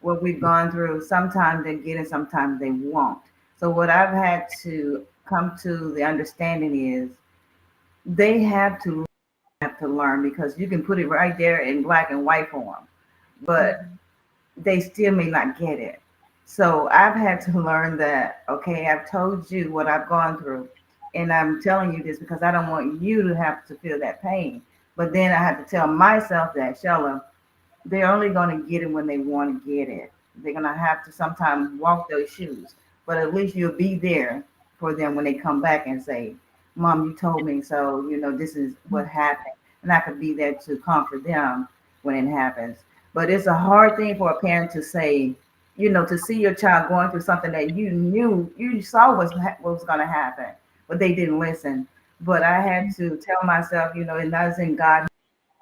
what we've gone through, sometimes they get it, sometimes they won't. So what I've had to come to the understanding is they have to learn, because you can put it right there in black and white form, but they still may not get it. So I've had to learn that, okay, I've told you what I've gone through, and I'm telling you this because I don't want you to have to feel that pain. But then I have to tell myself that, Sheila, they're only going to get it when they want to get it. They're going to have to sometimes walk those shoes, but at least you'll be there for them when they come back and say, Mom, you told me so, this is what happened. And I could be there to comfort them when it happens. But it's a hard thing for a parent to say, to see your child going through something that you saw was going to happen, but they didn't listen. But I had to tell myself, and I was in God,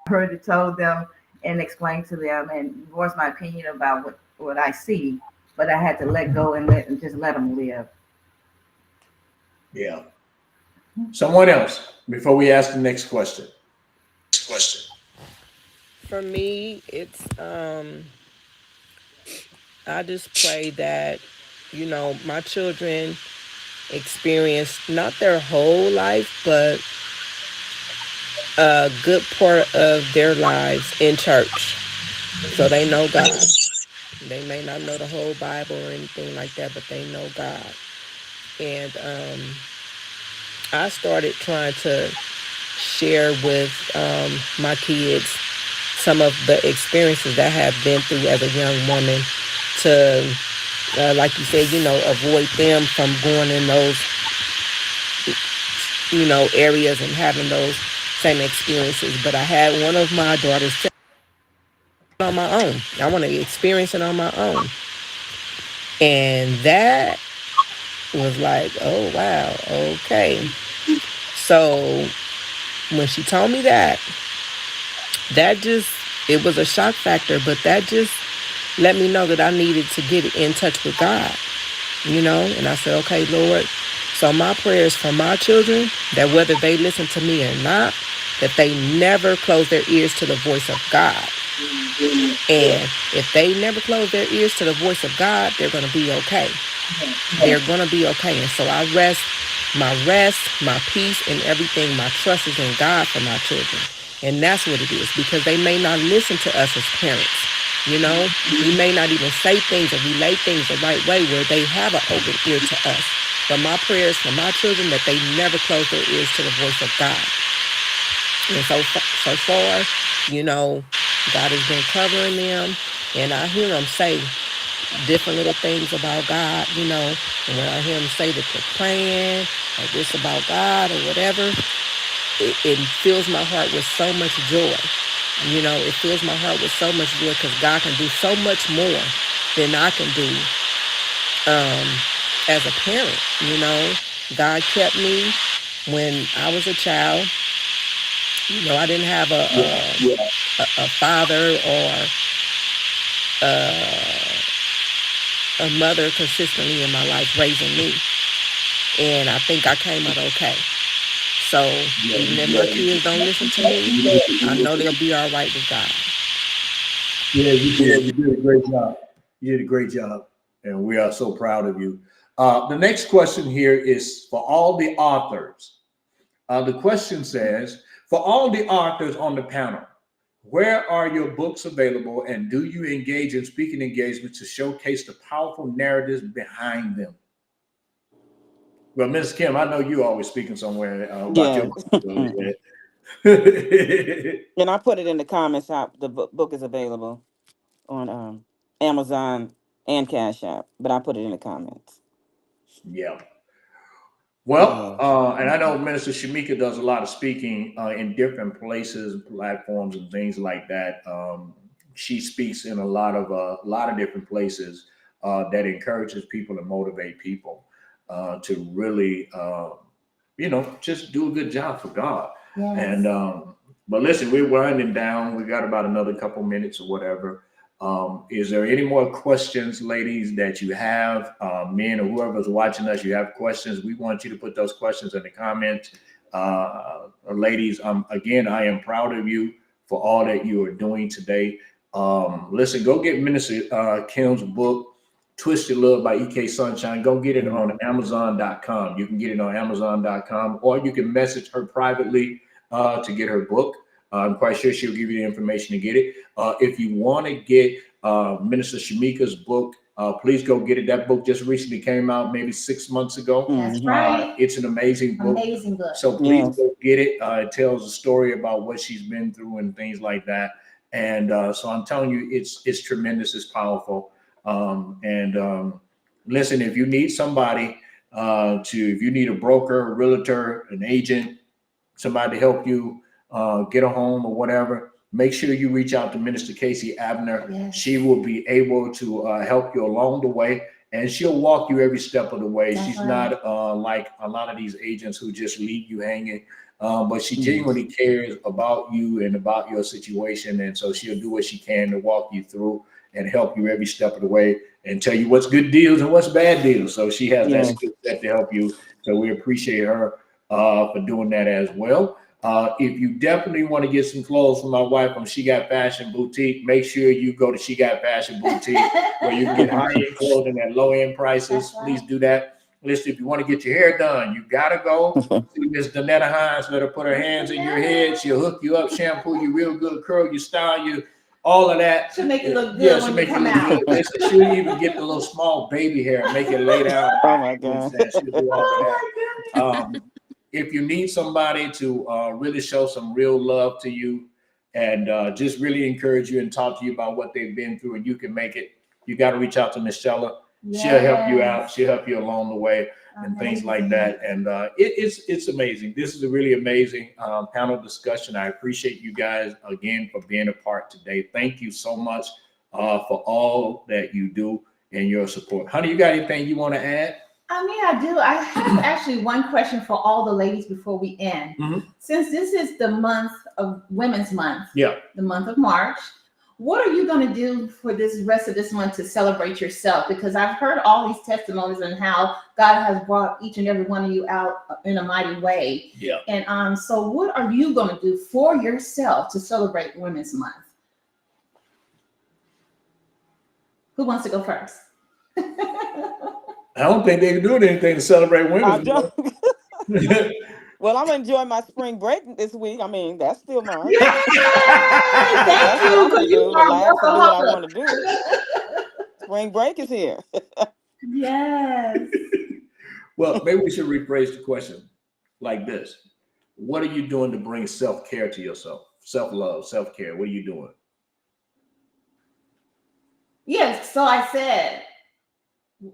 I heard it, told them and explained to them and voiced my opinion about what I see. But I had to let go and just let them live. Yeah. Someone else before we ask the next question. For me, it's I just pray that, my children experience not their whole life, but a good part of their lives in church. So they know God. They may not know the whole Bible or anything like that, but they know God. And I started trying to share with my kids some of the experiences that I have been through as a young woman to, like you said, avoid them from going in those, areas and having those same experiences. But I had one of my daughters on my own. I want to experience it on my own. And that was like, oh, wow, okay. So when she told me that just, it was a shock factor, but that just let me know that I needed to get in touch with God, you know? And I said, okay, Lord. So my prayers for my children, that whether they listen to me or not, that they never close their ears to the voice of God. And if they never close their ears to the voice of God, they're going to be okay. They're going to be okay. And so I rest, my peace, and everything, my trust is in God for my children. And that's what it is, because they may not listen to us as parents. You know, we may not even say things or relay things the right way where they have an open ear to us. But my prayers for my children, that they never close their ears to the voice of God. And so far, you know, God has been covering them. And I hear them say different little things about God, you know. And when I hear them say that they're praying or this about God or whatever, it fills my heart with so much joy. You know, it fills my heart with so much joy, because God can do so much more than I can do as a parent. You know, God kept me when I was a child. You know, I didn't have a father or a mother consistently in my life raising me. And I think I came out okay. So even if my kids don't listen to me, I know they'll be all right with God. Yeah, you did. You did a great job. You did a great job, and we are so proud of you. The next question here is for all the authors. The question says, for all the authors on the panel, where are your books available, and do you engage in speaking engagements to showcase the powerful narratives behind them? Well, Ms. Kim, I know you're always speaking somewhere about your book. And I put it in the comments how the book is available on Amazon and Cash App, but I put it in the comments. Yeah. Well, and I know Minister Shamika does a lot of speaking in different places, platforms, and things like that. She speaks in a lot of different places that encourages people and motivate people to really, just do a good job for God. Yes. And but listen, we're winding down. We got about another couple minutes or whatever. Is there any more questions, ladies, that you have? Men or whoever's watching us, you have questions, we want you to put those questions in the comments. Ladies, again, I am proud of you for all that you are doing today. Listen, go get Minister Kim's book, Twisted Love by E.K. Sunshine. Go get it on Amazon.com. You can get it on Amazon.com, or you can message her privately to get her book. I'm quite sure she'll give you the information to get it. If you want to get Minister Shamika's book, please go get it. That book just recently came out, maybe 6 months ago. That's right. It's an amazing book. Amazing book. So please go get it. It tells a story about what she's been through and things like that. And so I'm telling you, it's tremendous. It's powerful. Listen, if you need somebody if you need a broker, a realtor, an agent, somebody to help you get a home or whatever, make sure you reach out to Minister Casey Abner. Yes. She will be able to help you along the way, and she'll walk you every step of the way. That's She's right. not like a lot of these agents who just leave you hanging, but she genuinely cares about you and about your situation, and so she'll do what she can to walk you through and help you every step of the way and tell you what's good deals and what's bad deals. So she has that skill set to help you. So we appreciate her for doing that as well. If you definitely want to get some clothes from my wife from She Got Fashion Boutique, make sure you go to She Got Fashion Boutique where you can get high-end clothing at low-end prices. Right. Please do that. Listen, if you want to get your hair done, you got to go see Miss Donetta Hines. Let her put her hands in your head. She'll hook you up, shampoo you real good, curl you, style you, all of that. She'll make it look good when you come out. Listen, she'll even get the little small baby hair and make it lay down. Oh my God. She'll do all of that. If you need somebody to really show some real love to you and just really encourage you and talk to you about what they've been through and you can make it, you got to reach out to Miss Shella. Yes. She'll help you out. She'll help you along the way and things like that. And it's amazing. This is a really amazing panel discussion. I appreciate you guys again for being a part today. Thank you so much for all that you do and your support. Honey, you got anything you want to add? I do. I have actually one question for all the ladies before we end. Mm-hmm. Since this is the month of Women's Month, the month of March, what are you going to do for this rest of this month to celebrate yourself? Because I've heard all these testimonies and how God has brought each and every one of you out in a mighty way. Yeah. And so what are you going to do for yourself to celebrate Women's Month? Who wants to go first? I don't think they're doing anything to celebrate Women's Month. Well, I'm enjoying my spring break this week. I mean, that's still mine. Yay! Thank you. I'm gonna do. Relax and do what I want to do. Spring break is here. Yes. Well, maybe we should rephrase the question like this. What are you doing to bring self-care to yourself? Self-love, self-care. What are you doing? Yes. So I said,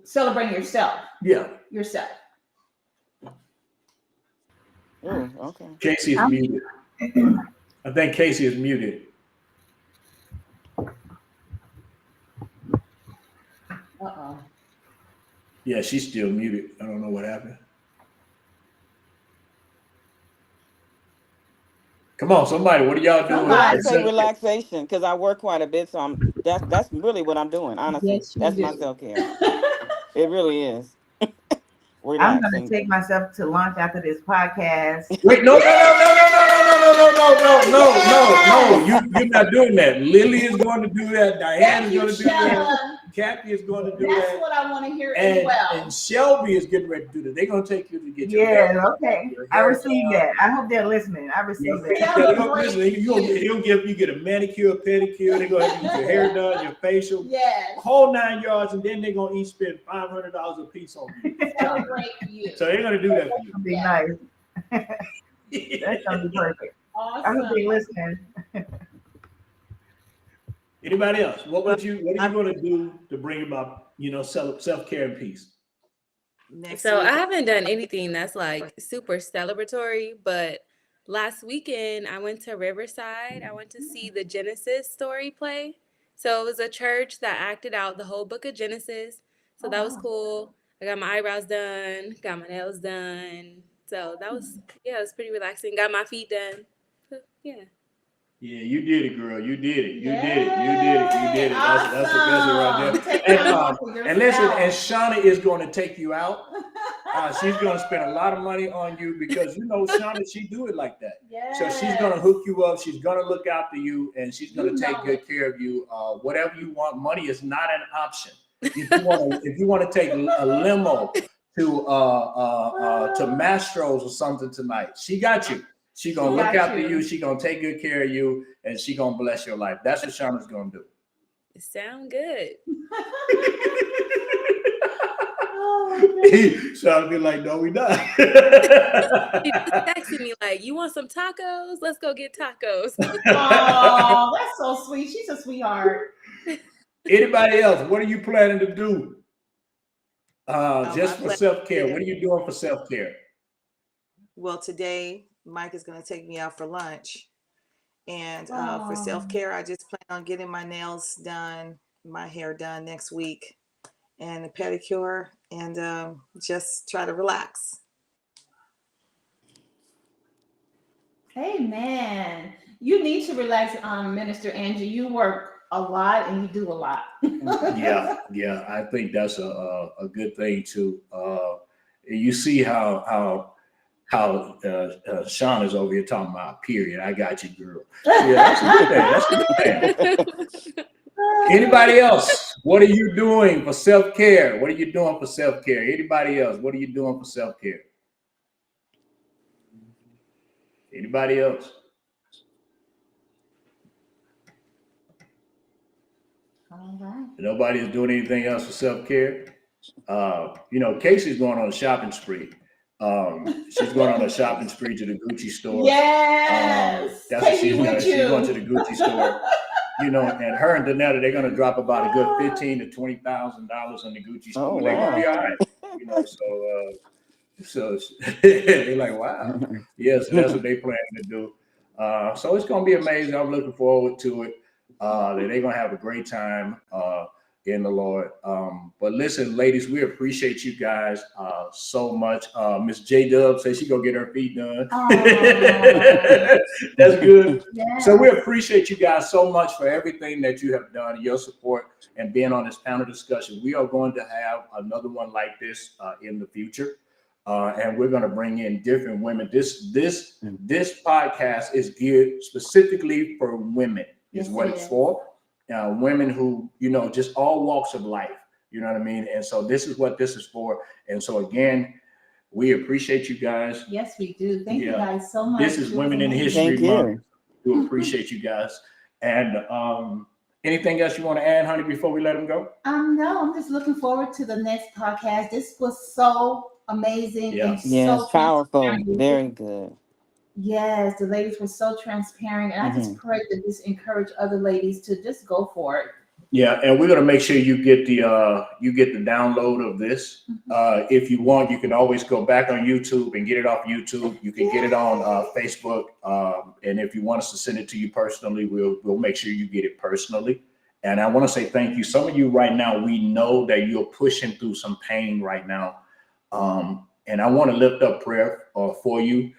celebrating yourself. Yeah. Yourself. Ooh, okay. Casey is muted. I think Casey is muted. Uh-oh. Yeah, she's still muted. I don't know what happened. Come on, somebody. What are y'all doing? I say relaxation because I work quite a bit, so that's really what I'm doing. Honestly, Yes, that's my self-care. It really is. I'm going to take myself to lunch after this podcast. Wait, no. You're not doing that. Lily is going to do that. Diane is going to do that. Kathy is going to do that. That's what I want to hear as well. And Shelby is getting ready to do that. They're going to take you to get your hair. Okay. I received that. I hope they're listening. I received that. He'll give you get a manicure, pedicure. They're going to have you get your hair done, your facial. Yes. Whole 9 yards, and then they're going to each spend $500 a piece on you. So they're going to do that for you. That'll be nice. That's going to be perfect. Awesome. I hope they're listening. Anybody else? What are you going to do to bring about, self-care and peace? So I haven't done anything that's like super celebratory, but last weekend I went to Riverside. I went to see the Genesis story play. So it was a church that acted out the whole book of Genesis. So that was cool. I got my eyebrows done, got my nails done. So that was, it was pretty relaxing. Got my feet done. So, yeah. Yeah, you did it, girl. You did it. You did it. That's the best right there. And listen, and Shauna is going to take you out. She's going to spend a lot of money on you because Shauna, she do it like that. Yes. So she's going to hook you up. She's going to look out for you, and she's going to take good care of you. Whatever you want, money is not an option. If you want to take a limo to Mastro's or something tonight, she got you. She's going to look after you. She's going to take good care of you, and she's going to bless your life. That's what Shauna's going to do. It sounds good. Shauna be like, no, we not. She's texting me like, you want some tacos? Let's go get tacos. Oh, that's so sweet. She's a sweetheart. Anybody else? What are you planning to do just for self-care? What are you doing for self-care? Well, today, Mike is going to take me out for lunch. And for self-care, I just plan on getting my nails done, my hair done next week, and a pedicure, and just try to relax. Amen. You need to relax, Minister Angie. You work a lot and you do a lot. Yeah. I think that's a good thing too. You see how Sean is over here talking about period. I got you, girl. Yeah, that's a good thing. Anybody else? What are you doing for self-care? What are you doing for self-care? Anybody else? What are you doing for self-care? Anybody else? All right. Nobody is doing anything else for self-care. Casey's going on a shopping spree. She's going on a shopping spree to the Gucci store. Yes. That's what she's doing. She's going to the Gucci store. And her and Danetta, they're going to drop about a good $15,000 to $20,000 on the Gucci store. They're going to be all right. So they're like, wow. Yes, that's what they plan to do. So it's going to be amazing. I'm looking forward to it. They're going to have a great time. in the Lord. But listen, ladies, we appreciate you guys so much. Miss J Dub says she gonna get her feet done. That's good. Yeah. So we appreciate you guys so much for everything that you have done, your support, and being on this panel discussion. We are going to have another one like this in the future. And we're going to bring in different women. This podcast is geared specifically for women, is what it's for. Women who, just all walks of life. You know what I mean? And so this is what this is for. And so again, we appreciate you guys. Yes, we do. Thank you guys so much. This is Women in History Month. We appreciate you guys. And anything else you want to add, honey, before we let them go? No, I'm just looking forward to the next podcast. This was so amazing and so powerful. Very good. Yes, the ladies were so transparent, and I just pray that this encourage other ladies to just go for it. Yeah, and we're gonna make sure you get the download of this. If you want, you can always go back on YouTube and get it off YouTube. You can get it on Facebook, and if you want us to send it to you personally, we'll make sure you get it personally. And I want to say thank you. Some of you right now, we know that you're pushing through some pain right now. And I want to lift up prayer for you.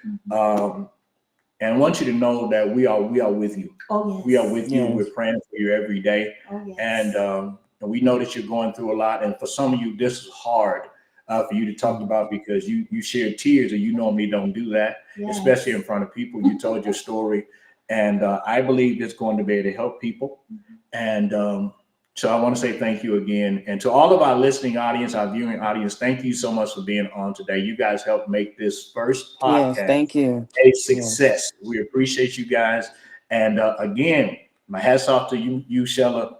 And I want you to know that we are with you. Oh, yes. We are with you. Yes. We're praying for you every day. Oh, yes. And we know that you're going through a lot. And for some of you, this is hard for you to talk about because you share tears and you normally don't do that, especially in front of people. You told your story. And I believe it's going to be able to help people. And so I want to say thank you again. And to all of our listening audience, our viewing audience, thank you so much for being on today. You guys helped make this first podcast thank you. a success. We appreciate you guys. And again, my hats off to you, Shella.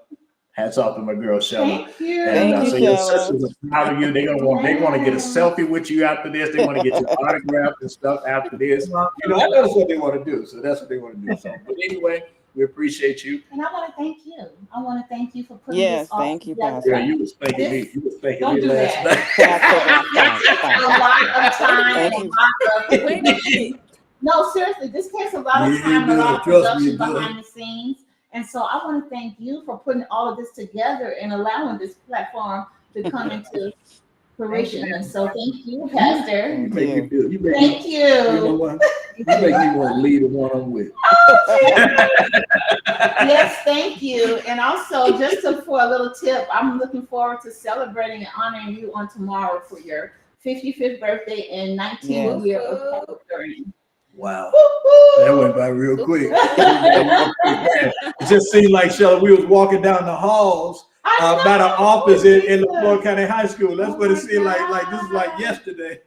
Hats off to my girl, Shella. Thank you. And so your sisters are proud of you. They want to get a selfie with you after this. They want to get your autograph and stuff after this. I know that's what they want to do. So that's what they want to do. So, but anyway, we appreciate you. And I want to thank you. I want to thank you for putting this off. Thank you, Pastor. Yeah, you was thanking me. You was thanking Don't me do last that. night. A lot of time. Wait a minute. No, seriously, this takes a lot of time, a lot of production behind the scenes. And so I want to thank you for putting all of this together and allowing this platform to come into fruition. And so thank you, Pastor. You make me feel. Thank you. You know what? You make me want to lead the one I'm with. Yes, thank you. And also, just for a little tip, I'm looking forward to celebrating and honoring you on tomorrow for your 55th birthday and 19th year of pastoring. Wow, that went by real quick. It just seemed like, Shella, we was walking down the halls by the office in LaFleur County High School. That's what it seemed like this is like yesterday.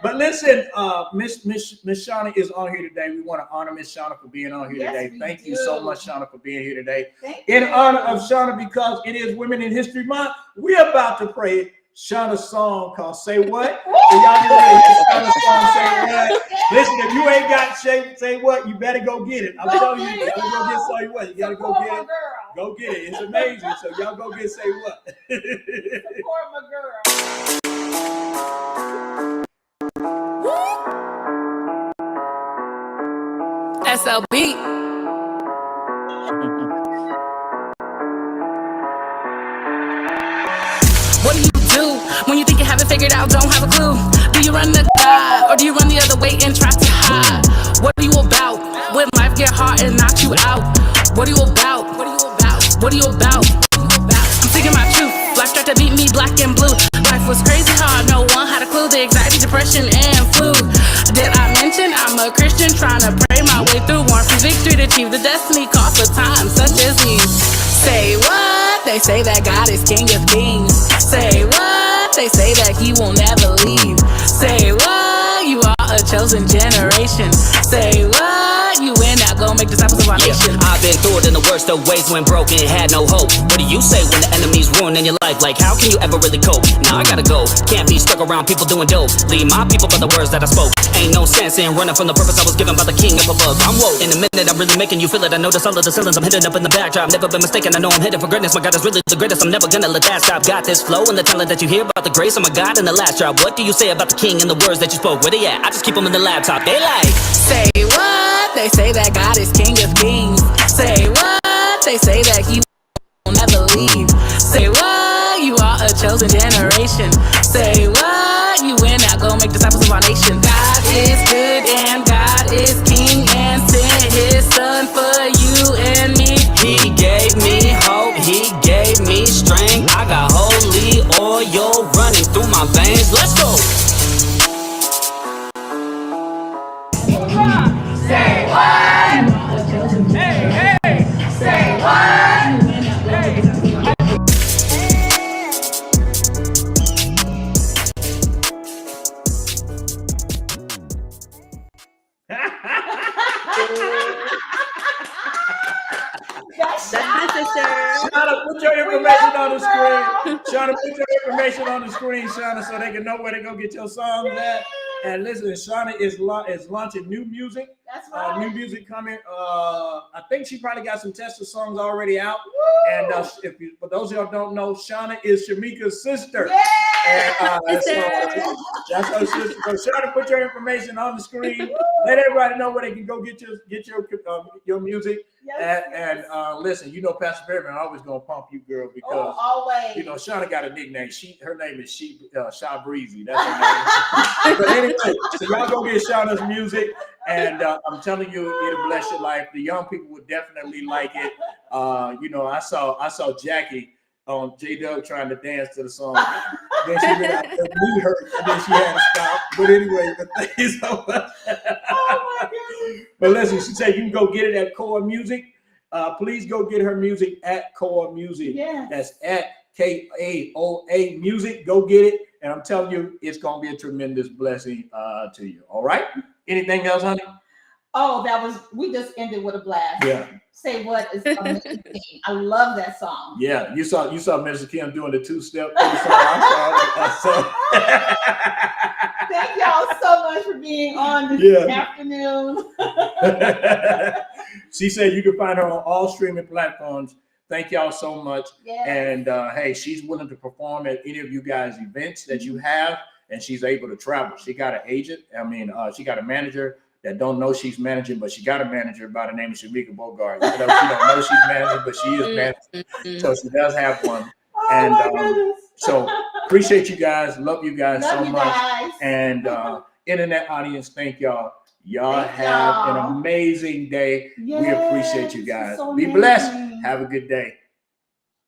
But listen, Miss Shauna is on here today. We want to honor Miss Shauna for being on here today. Thank you so much, Shauna, for being here today. In honor of Shauna, because it is Women in History Month, we're about to pray Shauna's song called Say What? So y'all get ready to hear Shauna's song, Say What? Listen, if you ain't got Say What, you better go get it. I'm telling you, you gotta go get Say What. You gotta go get it. Go get it. It's amazing. So y'all go get Say What. Support my girl. SLB. What do you do when you think you have it figured out, don't have a clue? Do you run to God or do you run the other way and try to hide? What are you about when life get hard and knock you out? What are you about? What are you about? What are you about? I'm seeking my truth. Life tried to beat me black and blue. Life was crazy hard, no one had a clue. The anxiety, depression, and flu. Did I mention I'm a Christian trying to pray my way through? Want for victory to achieve the destiny cost of time such as these. Say what? They say that God is King of Kings. Say what? They say that He will never leave. Say what? You are a chosen generation. Say what? You and I gon' make disciples of our nation. I've been through it in the worst of ways when broken, had no hope. What do you say when the enemy's ruining your life? Like, how can you ever really cope? Now I gotta go. Can't be stuck around people doing dope. Leave my people for the words that I spoke. Ain't no sense in running from the purpose I was given by the King up above. I'm woke. In a minute, I'm really making you feel it. I notice all of the ceilings I'm hitting up in the backdrop. Never been mistaken. I know I'm headed for greatness. My God is really the greatest. I'm never gonna let that stop. Got this flow and the talent that you hear about the grace of my God in the last drop. What do you say about the King and the words that you spoke? Where they at? I just keep them in the laptop. They like, say what? They say that God is King of Kings. Say what? They say that He will never leave. believe. Say what? You are a chosen generation. Say what? You win now, go make disciples of our nation. God is good and God is king and sent his son for you and me. He gave me hope, he gave me strength. I got holy oil running through my veins. Let's go. Say what? Hey, hey. Say what? That's Shauna, put your information on the screen. Shauna, put your information on the screen, Shauna, so they can know where to go get your songs at. And listen, Shauna is launching new music. That's right. New music coming. I think she probably got some tester songs already out. Woo! And for those of y'all who don't know, Shauna is Shamika's sister. Yeah! And so that's her sister. So Shauna, put your information on the screen. Let everybody know where they can go get your music. Yes, Listen, you know PastorCPerryman always gonna pump you, girl, because always. you know Shauna got a nickname. Her name is Sha Breezy. That's her name. But anyway, so y'all go get Shauna's music, and I'm telling you, it'll bless your life. The young people would definitely like it. You know, I saw Jackie on J-Dub trying to dance to the song. Then she realized her knee hurt, and then she had to stop. But anyway, the thing is over. Oh my goodness. But listen, she said you can go get it at Core Music. Please go get her music at Core Music. Yeah. That's at KAOA Music. Go get it. And I'm telling you, it's going to be a tremendous blessing to you. All right? Anything else, honey? Oh, we just ended with a blast. Yeah. Say what is amazing. I love that song. Yeah. You saw Mr. Kim doing the two-step. I saw. Thank y'all so much for being on this afternoon. She said you can find her on all streaming platforms. Thank y'all so much. Yes. And hey, she's willing to perform at any of you guys' events that you have, and she's able to travel. She got an agent. She got a manager that don't know she's managing, but she got a manager by the name of Shamika Bogart. She don't know she's managing, but she is managing. So she does have one. Oh and my goodness. So appreciate you guys. Love you guys Love so you much. guys. And internet audience, thank y'all. Y'all have an amazing day. Yes, we appreciate you guys. so Be amazing. blessed. Have a good day.